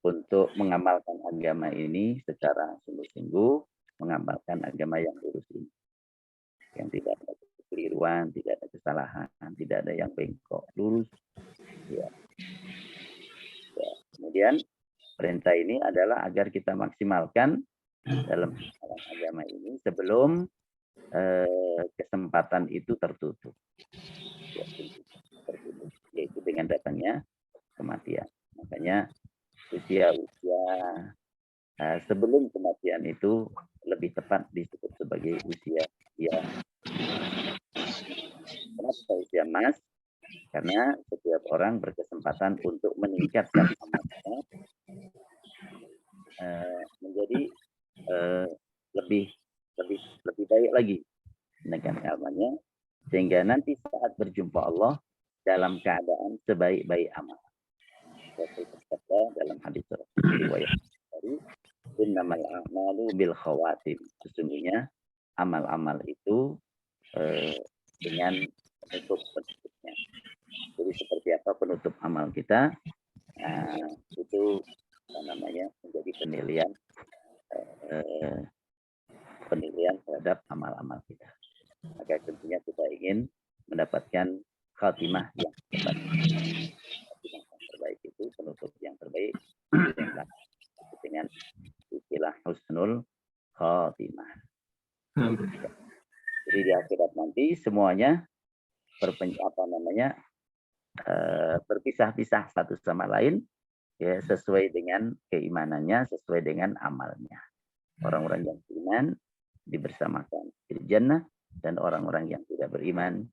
untuk mengamalkan agama ini secara sungguh-sungguh, mengamalkan agama yang lurus ini. Yang tidak ada kekeliruan, tidak ada kesalahan, tidak ada yang bengkok, lurus. Ya. Ya. Kemudian perintah ini adalah agar kita maksimalkan dalam agama ini sebelum kesempatan itu tertutup. Ya, tertutup. Yaitu dengan datangnya kematian. Makanya usia sebelum kematian itu lebih tepat disebut sebagai usia kenapa usia emas? Karena setiap orang berkesempatan untuk meningkatkan amalnya menjadi lebih baik lagi dengan amalnya, sehingga nanti saat berjumpa Allah dalam keadaan sebaik-baik amal. Dalam hadis riwayat dari innamal a'malu bil khawatim, sesungguhnya amal-amal itu dengan penutupnya. Jadi seperti apa penutup amal kita, itu namanya menjadi penilaian terhadap amal-amal kita. Maka tentunya kita ingin mendapatkan khatimah yang terbaik itu, penutup yang terbaik dengan istilah husnul khatimah. Jadi di akhirat nanti semuanya berpisah-pisah satu sama lain, ya, sesuai dengan keimanannya, sesuai dengan amalnya. Orang-orang yang beriman dibersamakan di jannah, dan orang-orang yang tidak beriman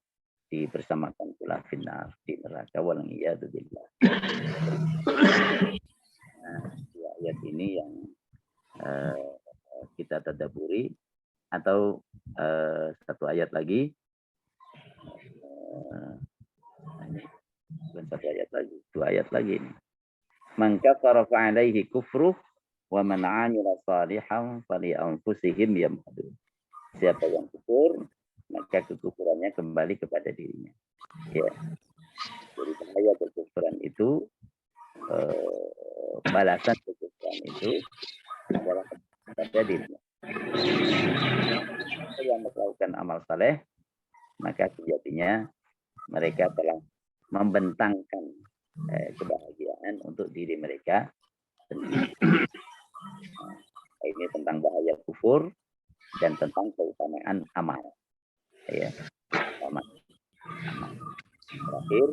dibersamakan pula finnar, di neraka. Wal'iyadu billah. Dua ayat ini yang kita tadabburi, atau satu ayat lagi, bukan satu ayat lagi, dua ayat lagi ini. Man kafara fa'alaihi kufruh wa man 'amila shalihan fali anfusihim yamhadun. Siapa yang kufur, maka kekufurannya kembali kepada dirinya. Ya. Jadi bahaya kekufuran itu, balasan kekufuran itu adalah kepada dirinya. Yang melakukan amal saleh, maka sejatinya mereka telah membentangkan kebahagiaan untuk diri mereka sendiri. Ini tentang bahaya kufur dan tentang keutamaan amal. Ya, amal. Terakhir,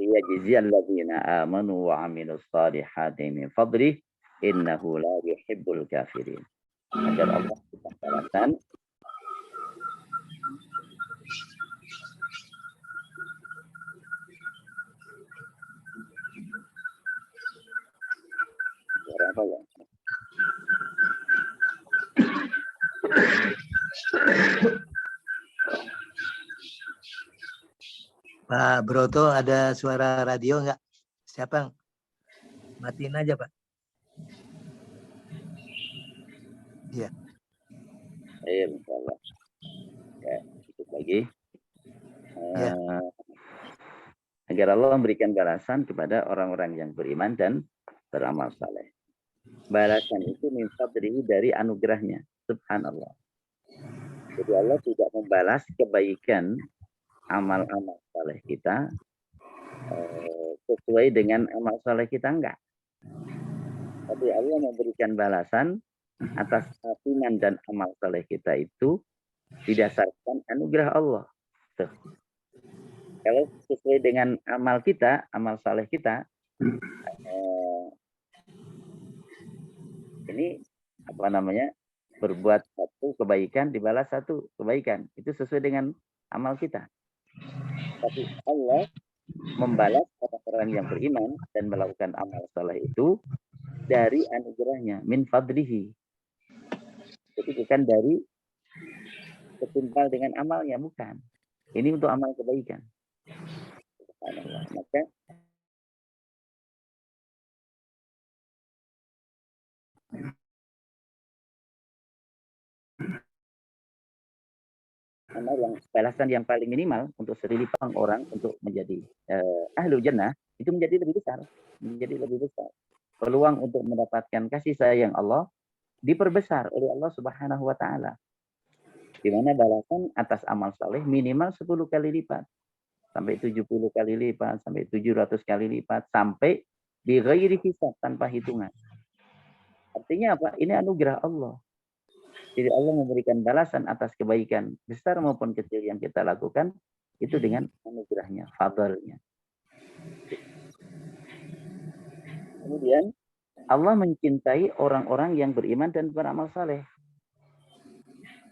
liyajziyal ladzina amanu wa 'amilus shalihati min fadlih innahu la yuhibbul kafirin. Agar Allah balasan apa ya? Pak Broto, ada suara radio enggak? Siapa? Matiin aja, Pak. Ayo, insyaallah. Ya, ikut lagi. Ya. Agar Allah memberikan balasan kepada orang-orang yang beriman dan beramal saleh. Balasan itu min fadlihi, dari anugerahnya. Subhanallah. Jadi Allah tidak membalas kebaikan amal-amal saleh kita sesuai dengan amal saleh kita, enggak. Tapi Allah memberikan balasan atas iman dan amal saleh kita itu didasarkan anugerah Allah. Tuh. Kalau sesuai dengan amal kita, amal saleh kita, ini apa namanya, berbuat satu kebaikan dibalas satu kebaikan, itu sesuai dengan amal kita. Tapi Allah membalas orang-orang yang beriman dan melakukan amal saleh itu dari anugerahnya, min fadlihi. Jadi bukan dari setimpal dengan amalnya, bukan. Ini untuk amal kebaikan. Subhanallah. Maka amal yang balasan yang paling minimal untuk serilipan orang untuk menjadi ahlu jannah itu menjadi lebih besar, peluang untuk mendapatkan kasih sayang Allah diperbesar oleh Allah Subhanahu wa taala, di mana balasan atas amal saleh minimal 10 kali lipat, sampai 70 kali lipat, sampai 700 kali lipat, sampai bi ghairi hisab, tanpa hitungan. Artinya apa? Ini anugerah Allah. Jadi Allah memberikan balasan atas kebaikan besar maupun kecil yang kita lakukan itu dengan anugerahnya, fadlnya. Kemudian Allah mencintai orang-orang yang beriman dan beramal saleh.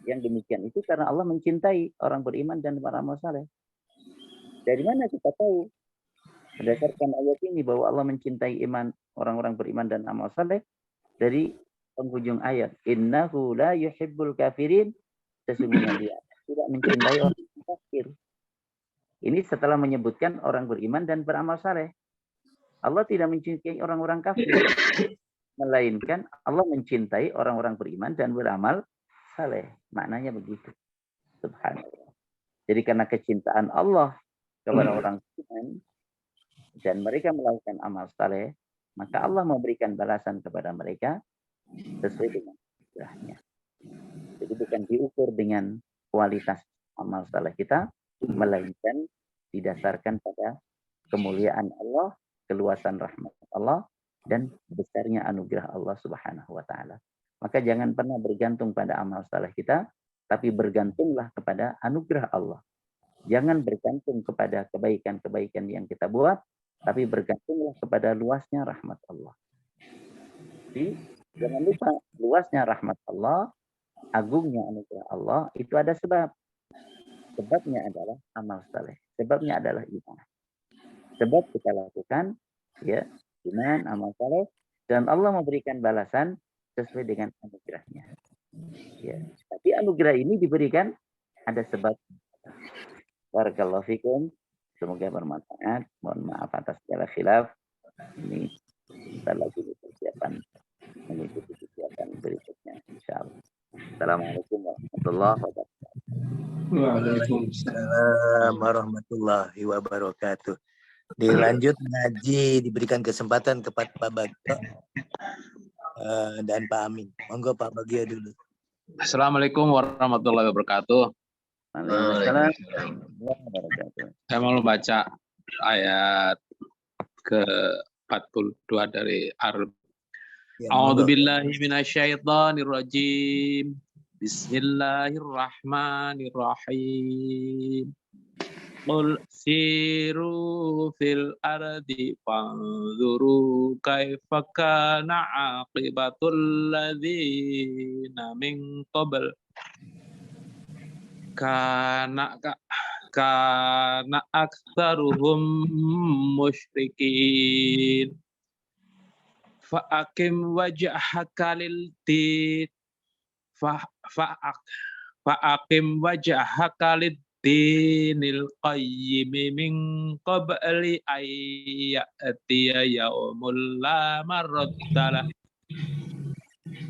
Yang demikian itu karena Allah mencintai orang beriman dan beramal saleh. Dari mana kita tahu? Berdasarkan ayat ini bahwa Allah mencintai iman orang-orang beriman dan amal saleh, dari penghujung ayat, innahu la yuhibbul kafirin, sesungguhnya dia tidak mencintai orang kafir. Ini setelah menyebutkan orang beriman dan beramal saleh. Allah tidak mencintai orang-orang kafir, melainkan Allah mencintai orang-orang beriman dan beramal saleh. Maknanya begitu. Subhanallah. Jadi karena kecintaan Allah kepada orang beriman dan mereka melakukan amal saleh, maka Allah memberikan balasan kepada mereka sesuai dengan anugerahnya. Jadi bukan diukur dengan kualitas amal saleh kita, melainkan didasarkan pada kemuliaan Allah, keluasan rahmat Allah, dan besarnya anugerah Allah Subhanahu wa taala. Maka jangan pernah bergantung pada amal saleh kita, tapi bergantunglah kepada anugerah Allah. Jangan bergantung kepada kebaikan-kebaikan yang kita buat, tapi bergantunglah kepada luasnya rahmat Allah. Jadi jangan lupa, luasnya rahmat Allah, agungnya anugerah Allah, itu ada sebab. Sebabnya adalah amal saleh. Sebabnya adalah iman. Sebab kita lakukan, ya, iman, amal saleh, dan Allah memberikan balasan sesuai dengan anugerahnya. Ya. Tapi anugerah ini diberikan ada sebab. Barakallahu fikum. Semoga bermanfaat. Mohon maaf atas segala khilaf. Ini kita lagi persiapan mengikuti kegiatan berikutnya, insyaallah. Assalamualaikum warahmatullahi wabarakatuh. Waalaikumsalam warahmatullahi wabarakatuh. Dilanjut ngaji, diberikan kesempatan kepada Pak Bagio dan Pak Amin. Monggo Pak Bagio dulu. Assalamualaikum warahmatullahi wabarakatuh. Waalaikumsalam warahmatullahi wabarakatuh. Saya mau baca ayat ke-42 dari Ar. A'udzubillahi minasyaitonirrajim. Bismillahirrahmanirrahim. Qul siru fil ardi fanzuru kaifa kana aqibatul ladzina min qabl. Kana aktsaruhum musyrikin. Fa'akim wajhaka lid-din fa'akim wajhaka lid tinil qayyim min qabli ayyatiya yaumul la maraddalah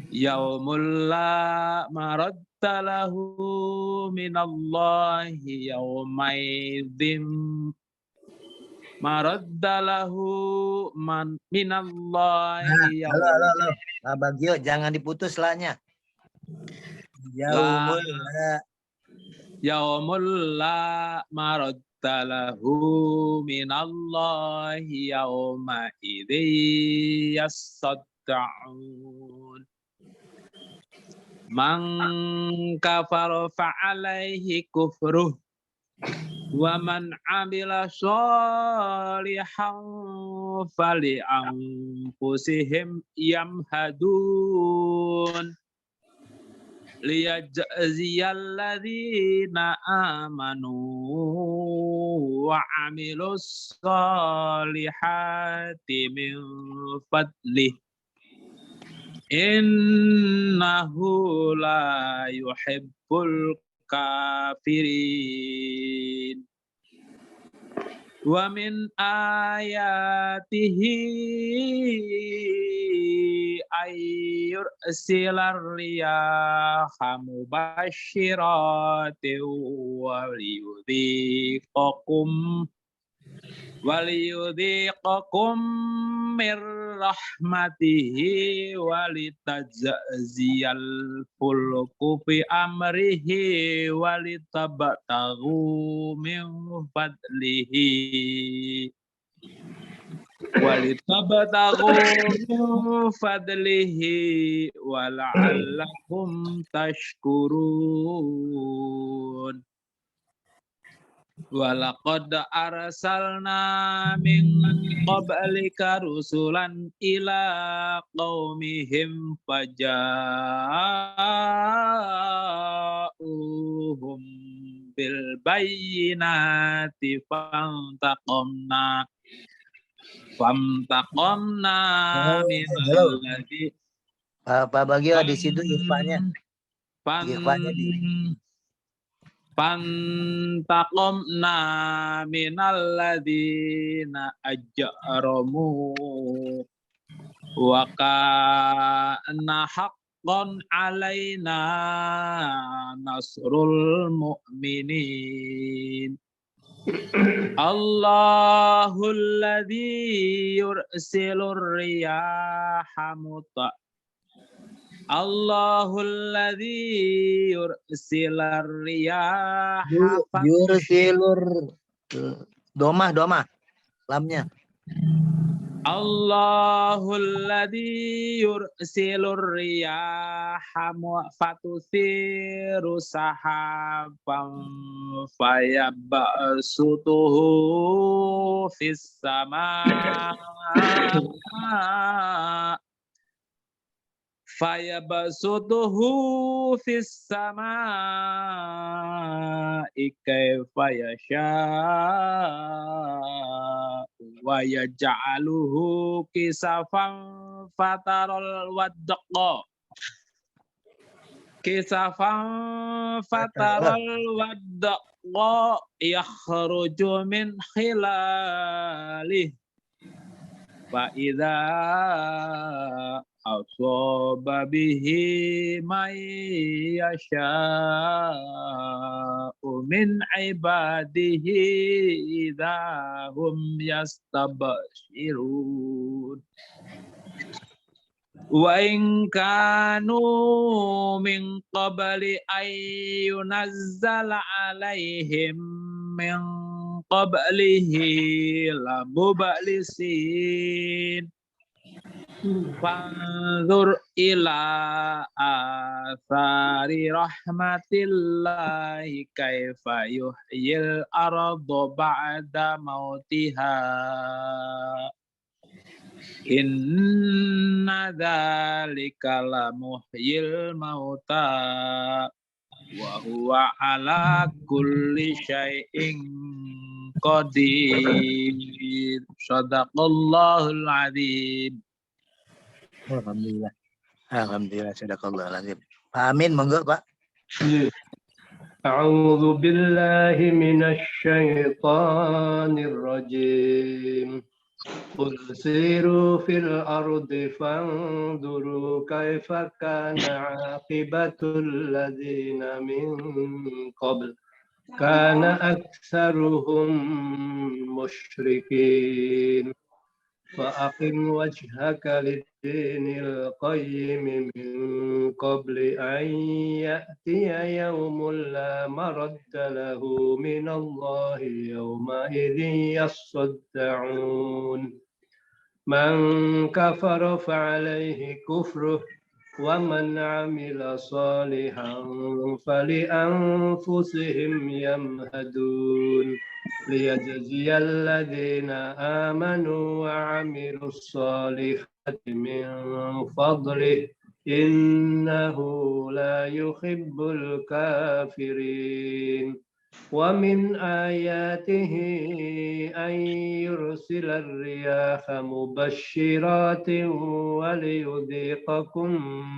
yaumul la maraddalahu minallahi yaumaidin maraddalahu minallahi Halo. Pak Bagio, jangan diputus lahnya. Yaumul la. Yaumul la maraddalahu minallahi yauma idzi yasadda'un. Man kafara fa'alaihi kufruh wa man amila sholihan fali anfusihim yamhadun. Liyajziyal ladzina amanu wa amilus solihati min fadlih innahu la yuhibbul kafirin. Wa min ayatihi ayyursilar riyaha mubashshiratin waliyudhiqakum mir rahmatihi walitajziyal fulku fi amrihi walitabtaghu min fadlihi wala'allakum tashkurun. Walaqad arsalna min qablika rusulan ila qaumihim faja'uhum bil bayyinati fantaqamna minal ladzi Pak Bagio di situ irfanya. Irfanya di Fantaqamna minal ladzina ajramu wa kana haqqan alaina nasrul mu'minin. Allahul ladzi yursilur riyaha Allahul ladzi yursilar riyaha yursilur domah lamnya. Allahul ladzi yursilur riyaha fatusiru sahaban fayabsutuhu fis samaa fayabsutuhu fis samaa'i kaifa yasha'u wa yaj'aluhu kisafan fataral wadqa yakhruju min khilalih fa idza asaba bihi may yasha'u min ibadihi idahum yastabshirun. Wa in kanu min qabli ayyunazzala alaihim min qablihi lamublisin. Fanzur ila athari rahmatillahi kaifa yuhyil arda ba'da mautiha. Inna dzalika lamuhyil mauta wa huwa ala kulli syai'in qadir. Shadaqallahul adzim. Alhamdulillah sadaqallahul azim. Pak Amin monggo Pak. أعوذ بالله من الشيطان الرجيم قل سيروا في الأرض فانظروا كيف كان عاقبة الذين من قبل كان أكثرهم مشركين فأقم وجهك للدين القيم من قبل أن يأتي يوم لا مرد له من الله يومئذ يصدعون من كفر فعليه كفره ومن عمل صالحا فلأنفسهم يمهدون ليجزي الذين آمنوا وعملوا الصالحات من فضله إنه لا يحب الكافرين ومن آياته أن يرسل الرياح مبشرات وليذيقكم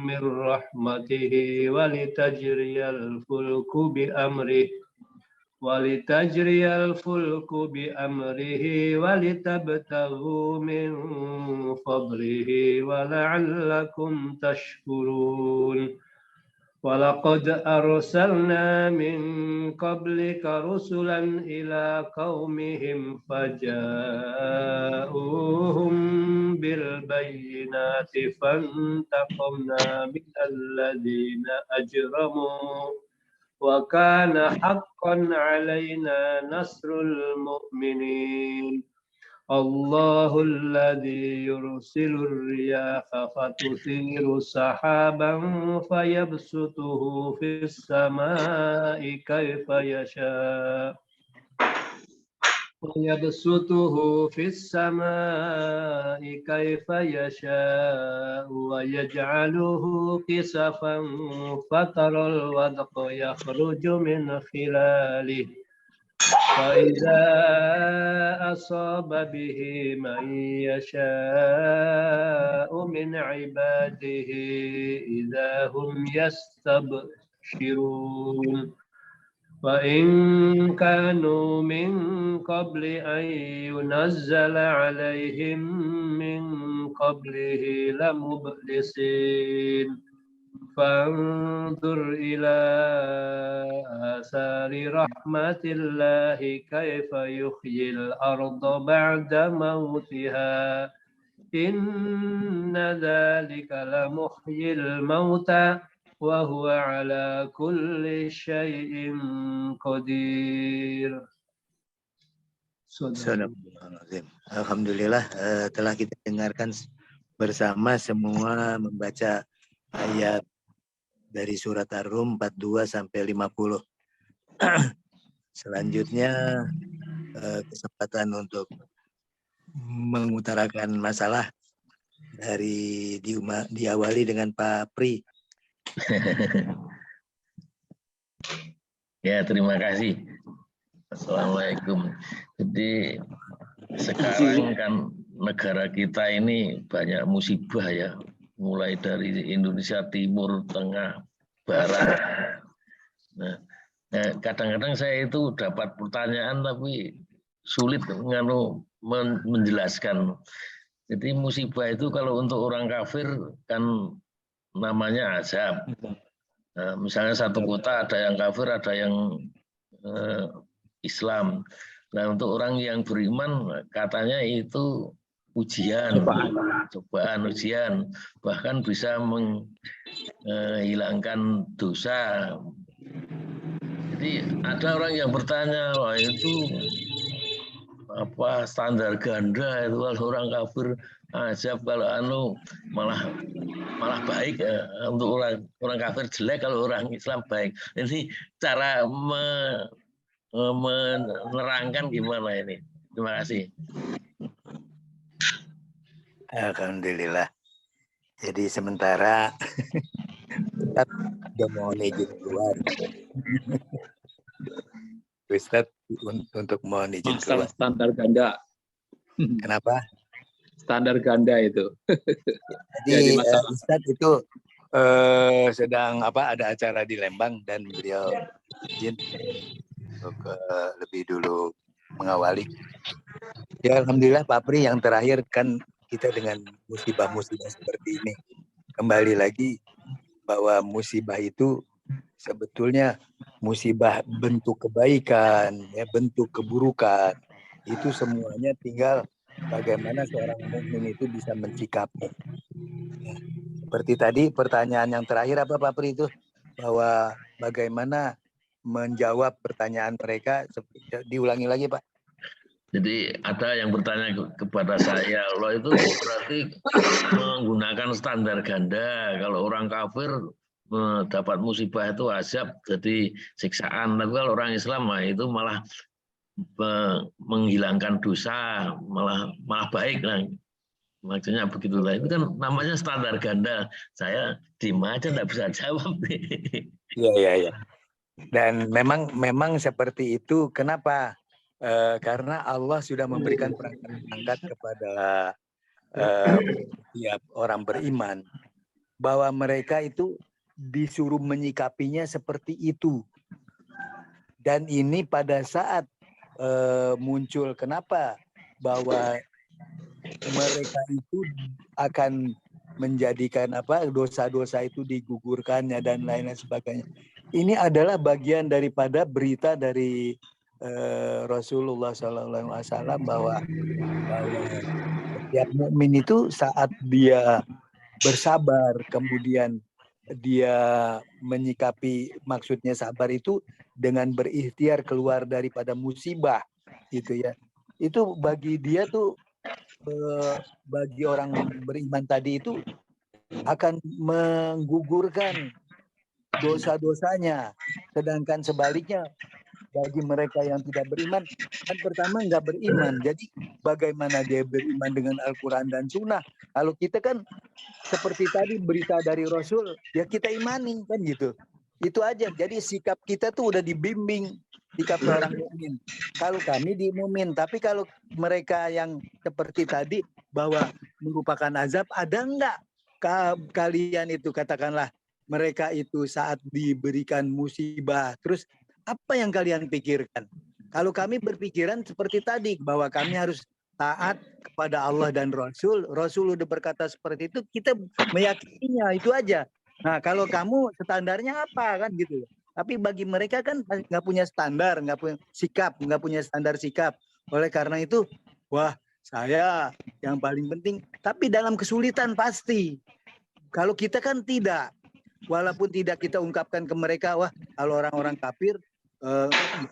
من رحمته ولتجري الفلك بأمره ولتبتغوا من فضله ولعلكم تشكرون ولقد أرسلنا من قبلك رسلا إلى قومهم فجاءوهم بالبينات فانتقمنا من الذين أجرموا وكان حقا علينا نصر المؤمنين الله الذي يرسل الرياح فتثير سحابا فيبسطه في السماء كيف يشاء ويجعله كسفا فترى الودق يخرج من خلاله فإذا أصاب به من يشاء من عباده إذا هم يستبشرون وإن كانوا من قبل أن ينزل عليهم من قبله لمبلسين فانظر إلى آثار رحمة الله كيف يحيي الأرض بعد موتها إن ذلك لمحيي الموتى وهو على كل شيء قدير. Alhamdulillah telah kita dengarkan bersama semua membaca ayat dari surat Ar-Rum 42 sampai 50. Selanjutnya kesempatan untuk mengutarakan masalah dari diawali dengan Pak Pri. Ya, terima kasih. Assalamualaikum. Jadi sekarang kan negara kita ini banyak musibah ya, mulai dari Indonesia Timur, Tengah, Barat. Nah, kadang-kadang saya itu dapat pertanyaan tapi sulit menjelaskan. Jadi musibah itu kalau untuk orang kafir kan namanya azab. Nah, misalnya satu kota ada yang kafir, ada yang Islam. Nah, untuk orang yang beriman katanya itu ujian, cobaan, ujian, bahkan bisa menghilangkan dosa. Jadi ada orang yang bertanya, wah itu apa standar ganda itu kalau orang kafir azab, kalau malah baik untuk orang kafir jelek, kalau orang Islam baik. Ini cara menerangkan gimana ini? Terima kasih. Alhamdulillah. Jadi sementara Ustadz udah mau izin keluar. Ustadz untuk mohon izin keluar. Standar ganda. Kenapa? Standar ganda itu. Jadi Ustadz itu sedang ada acara di Lembang dan beliau izin untuk lebih dulu mengawali. Ya alhamdulillah Pak Pri, yang terakhir kan kita dengan musibah-musibah seperti ini kembali lagi bahwa musibah itu sebetulnya musibah bentuk kebaikan, ya, bentuk keburukan, itu semuanya tinggal bagaimana seorang mukmin itu bisa mencikapi. Ya. Seperti tadi pertanyaan yang terakhir apa Pak Pri itu, bahwa bagaimana menjawab pertanyaan mereka, diulangi lagi Pak. Jadi ada yang bertanya kepada saya, Allah itu berarti menggunakan standar ganda. Kalau orang kafir mendapat musibah itu azab, jadi siksaan. Tapi kalau orang Islam itu malah menghilangkan dosa, malah baik lah. Maksudnya begitulah. Itu kan namanya standar ganda. Saya diem aja nggak bisa jawab. Iya. Dan memang seperti itu. Kenapa? Karena Allah sudah memberikan perangkat kepada tiap orang beriman bahwa mereka itu disuruh menyikapinya seperti itu. Dan ini pada saat muncul, kenapa? Bahwa mereka itu akan menjadikan dosa-dosa itu digugurkannya dan lain-lain sebagainya. Ini adalah bagian daripada berita dari Rasulullah SAW bahwa setiap mukmin itu saat dia bersabar, kemudian dia menyikapi, maksudnya sabar itu dengan berikhtiar keluar daripada musibah, gitu ya. Itu bagi dia tuh, bagi orang beriman tadi itu akan menggugurkan dosa-dosanya. Sedangkan sebaliknya bagi mereka yang tidak beriman, kan pertama nggak beriman. Jadi bagaimana dia beriman dengan Al-Quran dan Sunnah? Kalau kita kan seperti tadi berita dari Rasul, ya kita imani kan gitu. Itu aja. Jadi sikap kita tuh udah dibimbing, sikap orang mukmin. Kalau kami diumumin, tapi kalau mereka yang seperti tadi bahwa merupakan azab, ada nggak kalian itu, katakanlah mereka itu saat diberikan musibah, terus apa yang kalian pikirkan? Kalau kami berpikiran seperti tadi, bahwa kami harus taat kepada Allah dan Rasul. Rasul udah berkata seperti itu, kita meyakininya, itu aja. Nah, kalau kamu standarnya apa kan gitu. Tapi bagi mereka kan nggak punya standar, nggak punya sikap, nggak punya standar sikap. Oleh karena itu, wah saya yang paling penting. Tapi dalam kesulitan pasti. Kalau kita kan tidak. Walaupun tidak kita ungkapkan ke mereka, wah kalau orang-orang kafir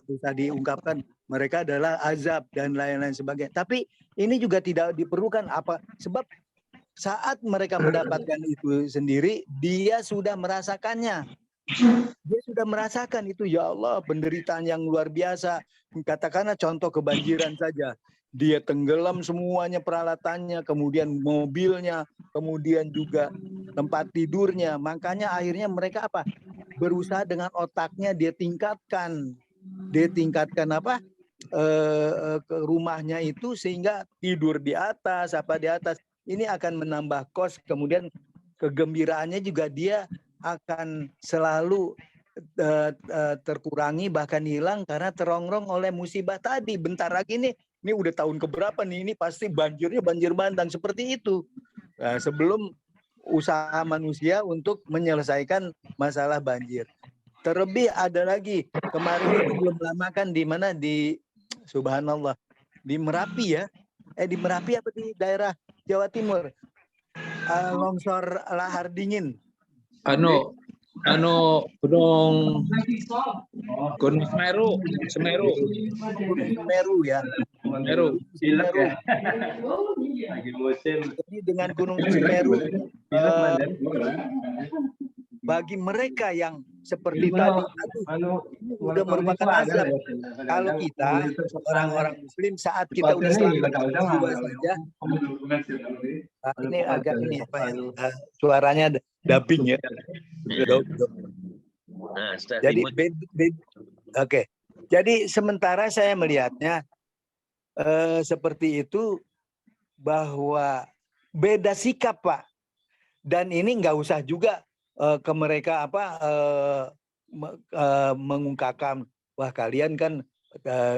bisa diungkapkan mereka adalah azab dan lain-lain sebagainya. Tapi ini juga tidak diperlukan apa, sebab saat mereka mendapatkan itu sendiri, dia sudah merasakannya. Dia sudah merasakan itu, ya Allah, penderitaan yang luar biasa. Katakanlah contoh kebanjiran saja. Dia tenggelam semuanya peralatannya, kemudian mobilnya, kemudian juga tempat tidurnya. Makanya akhirnya mereka apa? Berusaha dengan otaknya dia tingkatkan apa? Ke rumahnya itu sehingga tidur di atas, apa di atas. Ini akan menambah kos, kemudian kegembiraannya juga dia akan selalu terkurangi, bahkan hilang karena terongrong oleh musibah tadi. Bentar lagi nih, ini udah tahun keberapa nih, ini pasti banjirnya banjir bandang seperti itu. Nah, sebelum usaha manusia untuk menyelesaikan masalah banjir. Terlebih ada lagi, kemarin itu belum lama kan di mana, di subhanallah, di Merapi ya. Di Merapi apa di daerah Jawa Timur. Longsor lahar dingin. Gunung Semeru ya. Semeru. Lagi musim. Jadi dengan Gunung Semeru, bagi mereka yang seperti tadi, ini udah merupakan azab. Kalau kita orang-orang Muslim saat kita udah selamat saja, ini agak ini apa ya, suaranya dubbing ya. Jadi oke. Jadi sementara saya melihatnya seperti itu, bahwa beda sikap Pak. Dan ini nggak usah juga ke mereka mengungkapkan, wah kalian kan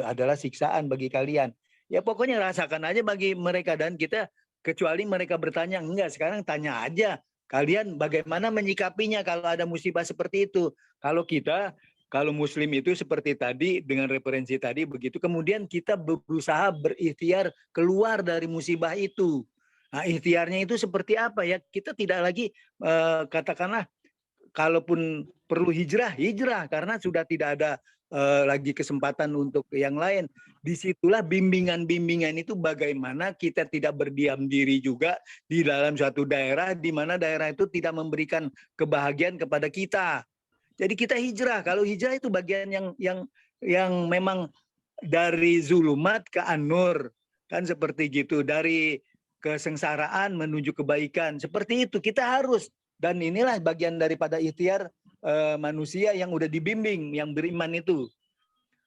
adalah siksaan bagi kalian. Ya pokoknya rasakan aja bagi mereka, dan kita kecuali mereka bertanya, enggak, sekarang tanya aja kalian bagaimana menyikapinya kalau ada musibah seperti itu. Kalau muslim itu seperti tadi dengan referensi tadi begitu, kemudian kita berusaha berikhtiar keluar dari musibah itu. Nah, ikhtiarnya itu seperti apa ya? Kita tidak lagi katakanlah kalaupun perlu hijrah karena sudah tidak ada lagi kesempatan untuk yang lain. Disitulah bimbingan-bimbingan itu bagaimana kita tidak berdiam diri juga di dalam suatu daerah di mana daerah itu tidak memberikan kebahagiaan kepada kita. Jadi kita hijrah. Kalau hijrah itu bagian yang memang dari zulumat ke an-nur, kan seperti gitu, dari kesengsaraan menuju kebaikan. Seperti itu kita harus, dan inilah bagian daripada ikhtiar manusia yang udah dibimbing, yang beriman itu.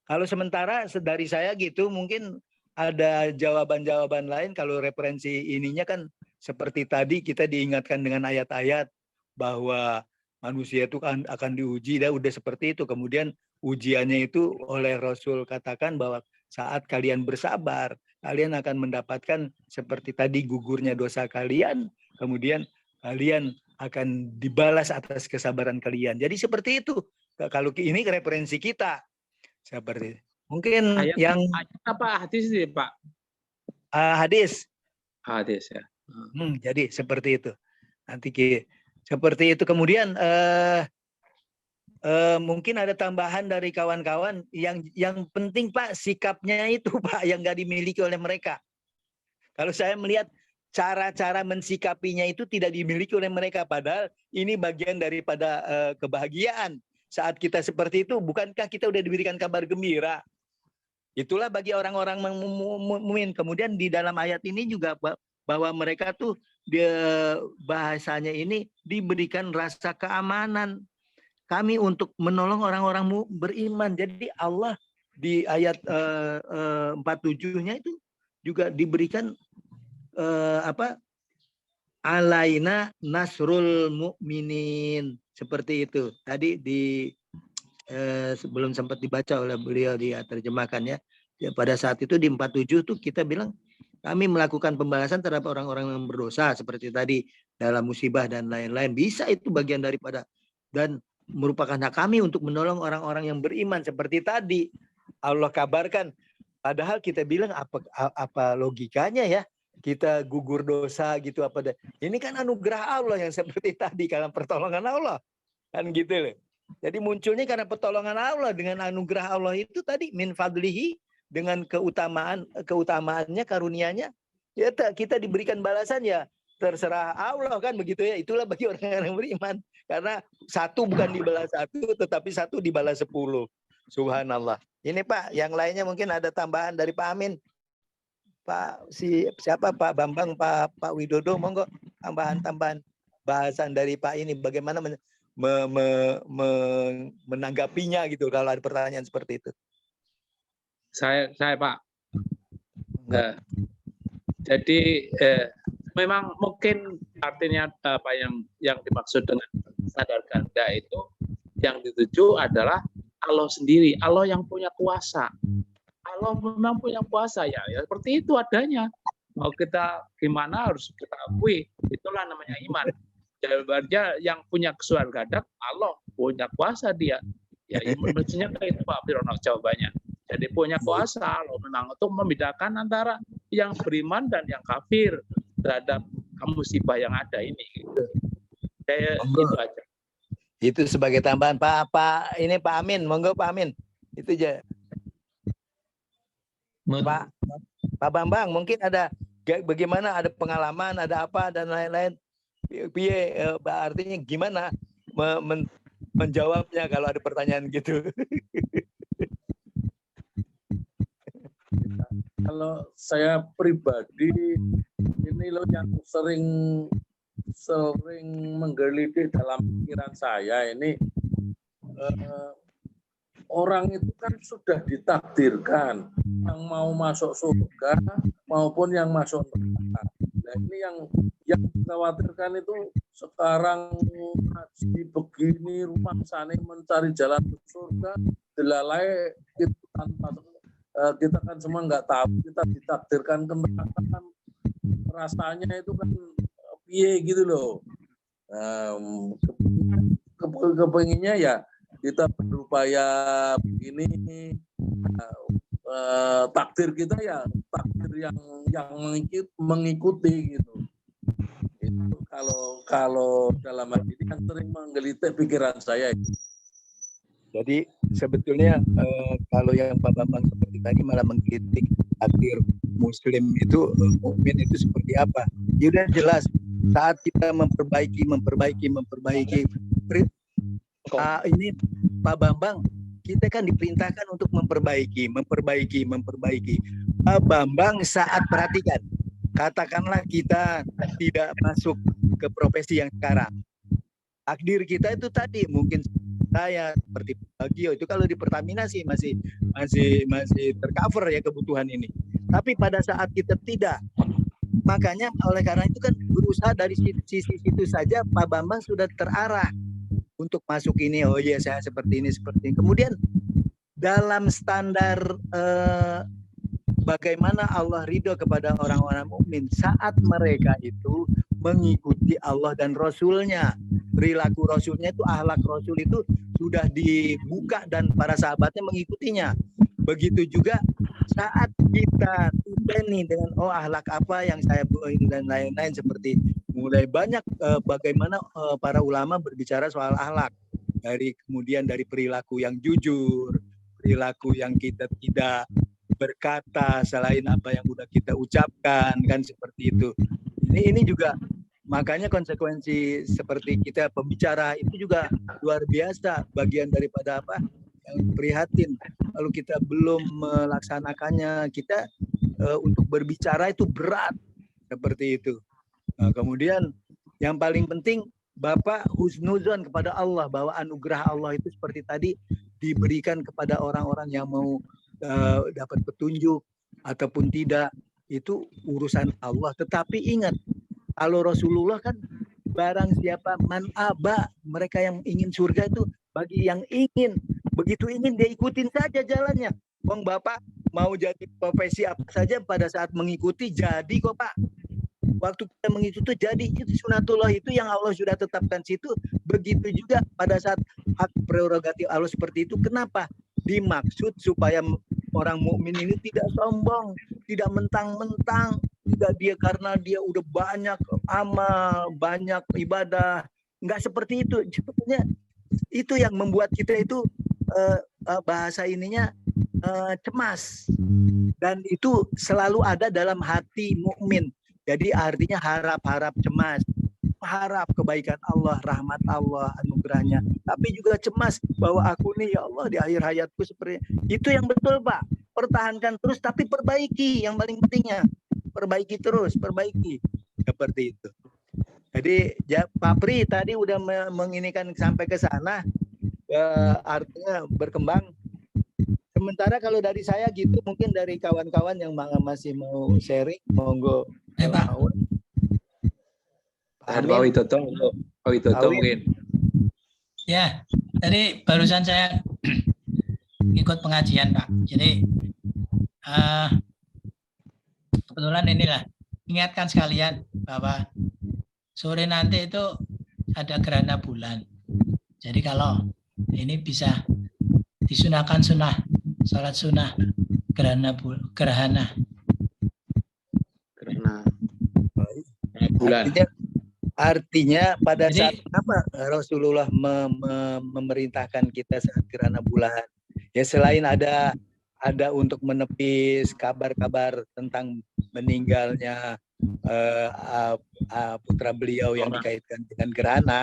Kalau sementara dari saya gitu, mungkin ada jawaban-jawaban lain. Kalau referensi ininya kan seperti tadi kita diingatkan dengan ayat-ayat bahwa manusia itu akan diuji, dan udah seperti itu. Kemudian ujiannya itu oleh Rasul katakan bahwa saat kalian bersabar, kalian akan mendapatkan seperti tadi gugurnya dosa kalian, kemudian kalian akan dibalas atas kesabaran kalian. Jadi seperti itu. Kalau ini referensi kita seperti itu. Mungkin Ayat, yang ayat apa hadis sih, Pak? hadis. Hadis ya. Jadi seperti itu. Nanti seperti itu. Kemudian mungkin ada tambahan dari kawan-kawan yang penting Pak, sikapnya itu Pak yang nggak dimiliki oleh mereka. Kalau saya melihat cara-cara mensikapinya itu tidak dimiliki oleh mereka, padahal ini bagian daripada kebahagiaan. Saat kita seperti itu, bukankah kita udah diberikan kabar gembira? Itulah bagi orang-orang mukmin. Kemudian di dalam ayat ini juga bahwa mereka tuh bahasanya ini diberikan rasa keamanan. Kami untuk menolong orang-orang beriman. Jadi Allah di ayat 47-nya itu juga diberikan alaina nasrul mu'minin, seperti itu. Tadi sebelum sempat dibaca oleh beliau terjemahkannya. Ya, pada saat itu di 47 tuh kita bilang kami melakukan pembalasan terhadap orang-orang yang berdosa seperti tadi dalam musibah dan lain-lain. Bisa itu bagian daripada, dan merupakan hak kami untuk menolong orang-orang yang beriman seperti tadi Allah kabarkan. Padahal kita bilang apa logikanya ya? Kita gugur dosa gitu apa? Ini kan anugerah Allah yang seperti tadi, karena pertolongan Allah kan gitu loh. Jadi munculnya karena pertolongan Allah, dengan anugerah Allah itu tadi min fadlihi, dengan keutamaannya, karunianya, ya kita diberikan balasan ya terserah Allah kan begitu ya. Itulah bagi orang-orang yang beriman, karena satu bukan dibalas satu, tetapi satu dibalas 10. Subhanallah. Ini Pak, yang lainnya mungkin ada tambahan dari Pak Amin. Pak siapa Pak Bambang, Pak Widodo, monggo tambahan bahasan dari Pak ini, bagaimana menanggapinya gitu kalau ada pertanyaan seperti itu. Saya Pak. Jadi memang mungkin artinya apa yang dimaksud dengan sadar ganda itu, yang dituju adalah Allah sendiri, Allah yang punya kuasa. Allah memang punya kuasa ya seperti itu adanya. Mau kita gimana harus kita akui, itulah namanya iman. Jawabannya yang punya kesukaan ganda, Allah punya kuasa dia. Ya mestinya kayak itu Pak Firono jawabannya. Jadi punya kuasa Allah memang untuk membedakan antara yang beriman dan yang kafir terhadap musibah yang ada ini. Gitu. Itu aja. Itu sebagai tambahan Pak ini Pak Amin, monggo Pak Amin. Itu aja. Pak Bambang mungkin ada bagaimana, ada pengalaman, ada apa dan lain-lain. Artinya gimana menjawabnya kalau ada pertanyaan gitu. Kalau saya pribadi ini loh yang sering menggelitik dalam pikiran saya ini, orang itu kan sudah ditakdirkan yang mau masuk surga maupun yang masuk neraka. Nah ini yang dikhawatirkan itu sekarang ngaji begini, rumah sana mencari jalan ke surga, dilalai itu tanpa kita kan semua nggak tahu, kita ditakdirkan ke neraka kan rasanya itu kan piye gitu loh. Kepenginnya ya kita berupaya begini, takdir kita ya takdir yang mengikuti gitu. Itu kalau dalam hal ini kan sering menggelitik pikiran saya. Jadi sebetulnya kalau yang Pak Bambang seperti tadi malah mengkritik takdir Muslim itu, mukmin itu seperti apa? Ya udah jelas saat kita memperbaiki. Ini Pak Bambang, kita kan diperintahkan untuk memperbaiki. Pak Bambang saat perhatikan, katakanlah kita tidak masuk ke profesi yang sekarang. Takdir kita itu tadi mungkin saya seperti Bagio itu kalau di Pertamina sih masih tercover ya kebutuhan ini. Tapi pada saat kita tidak, makanya oleh karena itu kan berusaha dari sisi situ saja Pak Bambang sudah terarah untuk masuk ini. Oh iya saya seperti ini. Kemudian dalam standar bagaimana Allah ridho kepada orang-orang mukmin saat mereka itu mengikuti Allah dan Rasulnya. Perilaku Rasulnya itu, akhlak Rasul itu sudah dibuka dan para sahabatnya mengikutinya. Begitu juga saat kita nih dengan akhlak apa yang saya ini dan lain-lain, seperti mulai banyak bagaimana para ulama berbicara soal akhlak, kemudian dari perilaku yang jujur, perilaku yang kita tidak berkata selain apa yang sudah kita ucapkan, kan seperti itu. Ini juga makanya konsekuensi seperti kita pembicara itu juga luar biasa, bagian daripada apa yang prihatin. Kalau kita belum melaksanakannya, kita untuk berbicara itu berat seperti itu. Nah, kemudian yang paling penting Bapak husnuzon kepada Allah, bahwa anugerah Allah itu seperti tadi diberikan kepada orang-orang yang mau dapat petunjuk ataupun tidak, itu urusan Allah. Tetapi ingat, kalau Rasulullah kan barang siapa man aba, mereka yang ingin surga itu bagi yang ingin. Begitu ingin dia ikutin saja jalannya. Bang Bapak mau jadi profesi apa saja pada saat mengikuti jadi kok Pak. Waktu kita mengikuti jadi, itu sunatullah itu yang Allah sudah tetapkan situ. Begitu juga pada saat hak prerogatif Allah seperti itu. Kenapa? Dimaksud supaya orang mukmin ini tidak sombong, tidak mentang-mentang, tidak dia karena dia udah banyak amal, banyak ibadah. Enggak seperti itu. Sebetulnya itu yang membuat kita itu bahasa ininya cemas. Dan itu selalu ada dalam hati mukmin. Jadi artinya harap-harap cemas. Harap kebaikan Allah, rahmat Allah, anugerahnya. Tapi juga cemas bahwa aku nih ya Allah di akhir hayatku seperti itu. Yang betul Pak. Pertahankan terus tapi perbaiki, yang paling pentingnya. Perbaiki terus, perbaiki. Seperti itu. Jadi ya, Pak Pri tadi udah menginikan sampai ke sana, artinya berkembang. Sementara kalau dari saya gitu, mungkin dari kawan-kawan yang masih mau sharing, monggo. Pak. Pak Widodo mungkin. Ya, tadi barusan saya ikut pengajian Pak. Jadi kebetulan inilah, ingatkan sekalian bahwa sore nanti itu ada gerhana bulan. Jadi kalau ini bisa disunahkan salat sunnah gerhana bulan. Artinya pada saat apa Rasulullah memerintahkan kita saat gerhana bulan? Ya selain ada untuk menepis kabar-kabar tentang meninggalnya putra beliau yang dikaitkan dengan gerhana,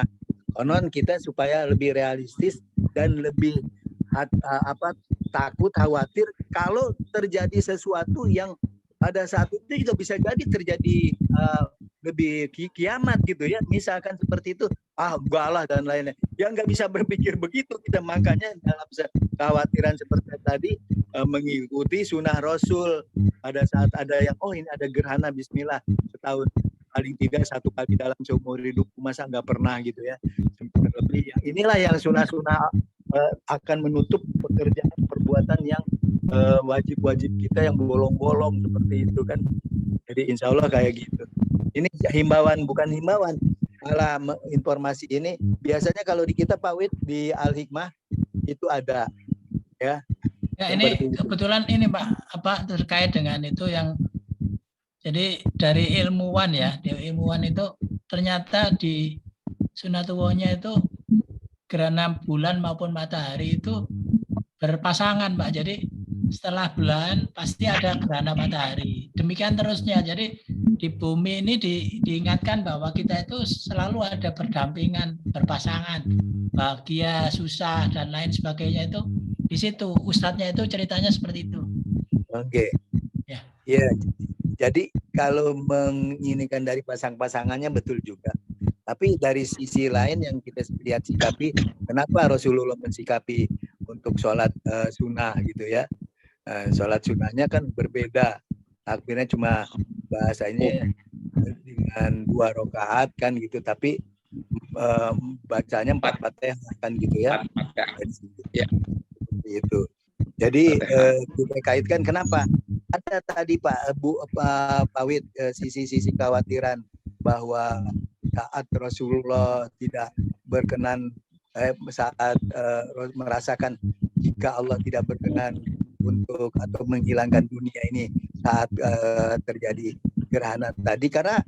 konon kita supaya lebih realistis dan lebih takut, khawatir kalau terjadi sesuatu yang pada saat itu juga bisa jadi terjadi lebih kiamat gitu ya, misalkan seperti itu, enggak lah dan lain-lain. Ya nggak bisa berpikir begitu kita, makanya dalam kekhawatiran seperti tadi mengikuti sunnah Rasul pada saat ada yang ini ada gerhana Bismillah setahun paling tidak 1 kali dalam seumur hidupku, masa nggak pernah gitu ya. Lebih, inilah yang sunnah-sunnah akan menutup pekerjaan perbuatan yang wajib-wajib kita yang bolong-bolong seperti itu kan. Jadi insya Allah kayak gitu. Ini himbauan, bukan himbauan. Malah informasi ini biasanya kalau di kita Pak Wid di Al-Hikmah itu ada ya. Ya ini kebetulan ini Pak, apa terkait dengan itu yang jadi dari ilmuwan ya, dari ilmuwan itu ternyata di sunatullahnya itu gerhana bulan maupun matahari itu berpasangan Pak. Jadi setelah bulan pasti ada gerhana matahari. Demikian terusnya. Jadi di bumi ini diingatkan bahwa kita itu selalu ada berdampingan, berpasangan, bahagia, susah dan lain sebagainya itu di situ. Ustadznya itu ceritanya seperti itu. Oke. Ya. Ya. Jadi kalau menginikan dari pasangannya betul juga. Tapi dari sisi lain yang kita lihat sikapi, kenapa Rasulullah mensikapi untuk sholat sunnah gitu ya. Sholat sunnahnya kan berbeda. Takbirnya cuma bahasanya dengan 2 rakaat kan gitu. Tapi bacanya 4 Fatihah kan gitu ya. Ya. Itu. Jadi kita kaitkan kenapa? Ada tadi Pak Wid sisi-sisi kekhawatiran bahwa saat Rasulullah tidak berkenan saat merasakan jika Allah tidak berkenan untuk atau menghilangkan dunia ini saat terjadi gerhana tadi, karena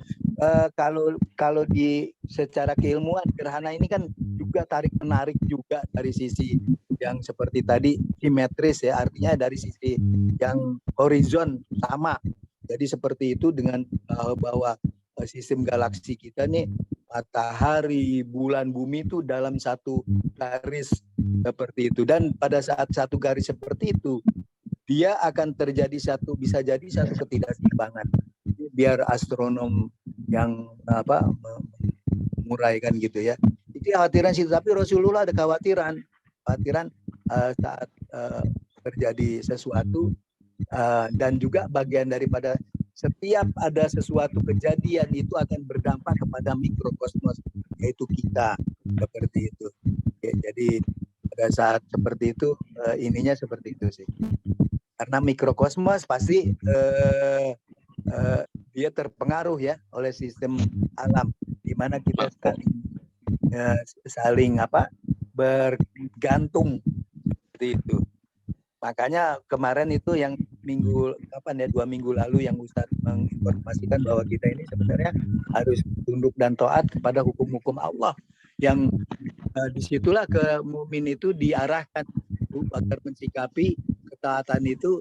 kalau di secara keilmuan gerhana ini kan juga tarik menarik juga dari sisi yang seperti tadi simetris ya, artinya dari sisi yang horizon sama. Jadi seperti itu dengan bahwa sistem galaksi kita nih matahari, bulan, bumi itu dalam satu garis seperti itu, dan pada saat satu garis seperti itu dia akan terjadi bisa jadi satu ketidakseimbangan. Biar astronom yang menguraikan gitu ya. Itu khawatiran sih, tapi Rasulullah ada khawatiran saat terjadi sesuatu dan juga bagian daripada setiap ada sesuatu kejadian itu akan berdampak kepada mikrokosmos, yaitu kita, seperti itu. Ya, jadi pada saat seperti itu ininya seperti itu sih. Karena mikrokosmos pasti dia terpengaruh ya oleh sistem alam, di mana kita saling bergantung seperti itu. Makanya kemarin itu yang 2 minggu lalu yang Ustaz menginformasikan bahwa kita ini sebenarnya harus tunduk dan taat kepada hukum-hukum Allah, yang disitulah ke mukmin itu diarahkan agar mensikapi ketaatan itu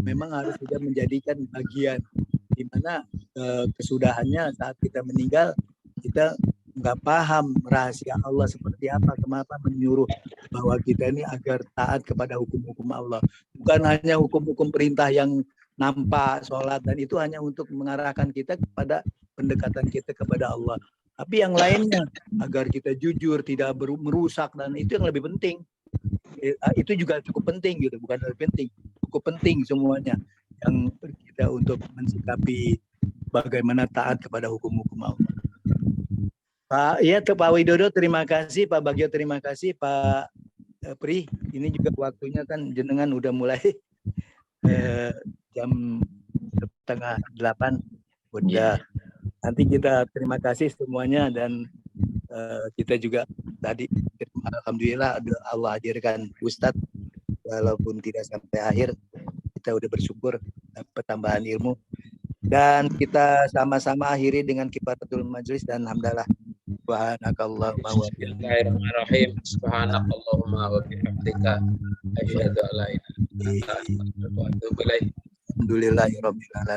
memang harus sudah menjadikan bagian, di mana kesudahannya saat kita meninggal kita nggak paham rahasia Allah seperti apa, kenapa menyuruh bahwa kita ini agar taat kepada hukum-hukum Allah. Bukan hanya hukum-hukum perintah yang nampak, sholat, dan itu hanya untuk mengarahkan kita kepada pendekatan kita kepada Allah. Tapi yang lainnya, agar kita jujur, tidak merusak, dan itu yang lebih penting. Itu juga cukup penting gitu, bukan lebih penting. Cukup penting semuanya yang kita untuk mensikapi bagaimana taat kepada hukum-hukum Allah. Pak Widodo terima kasih, Pak Bagio terima kasih, Pak Pri, ini juga waktunya kan jenengan udah mulai jam 7:30 udah. Nanti kita terima kasih semuanya, dan kita juga tadi alhamdulillah Allah hadirkan Ustadz walaupun tidak sampai akhir, kita udah bersyukur dapat tambahan ilmu, dan kita sama-sama akhiri dengan kifaratul majlis dan alhamdulillah. Subhanakallahumma wa Bismillahirrahmanirrahim. Subhanakallahumma wa bihamdika asyhadu an la ilaha illa anta astaghfiruka wa atubu ilaik. Alhamdulillahirabbil alamin.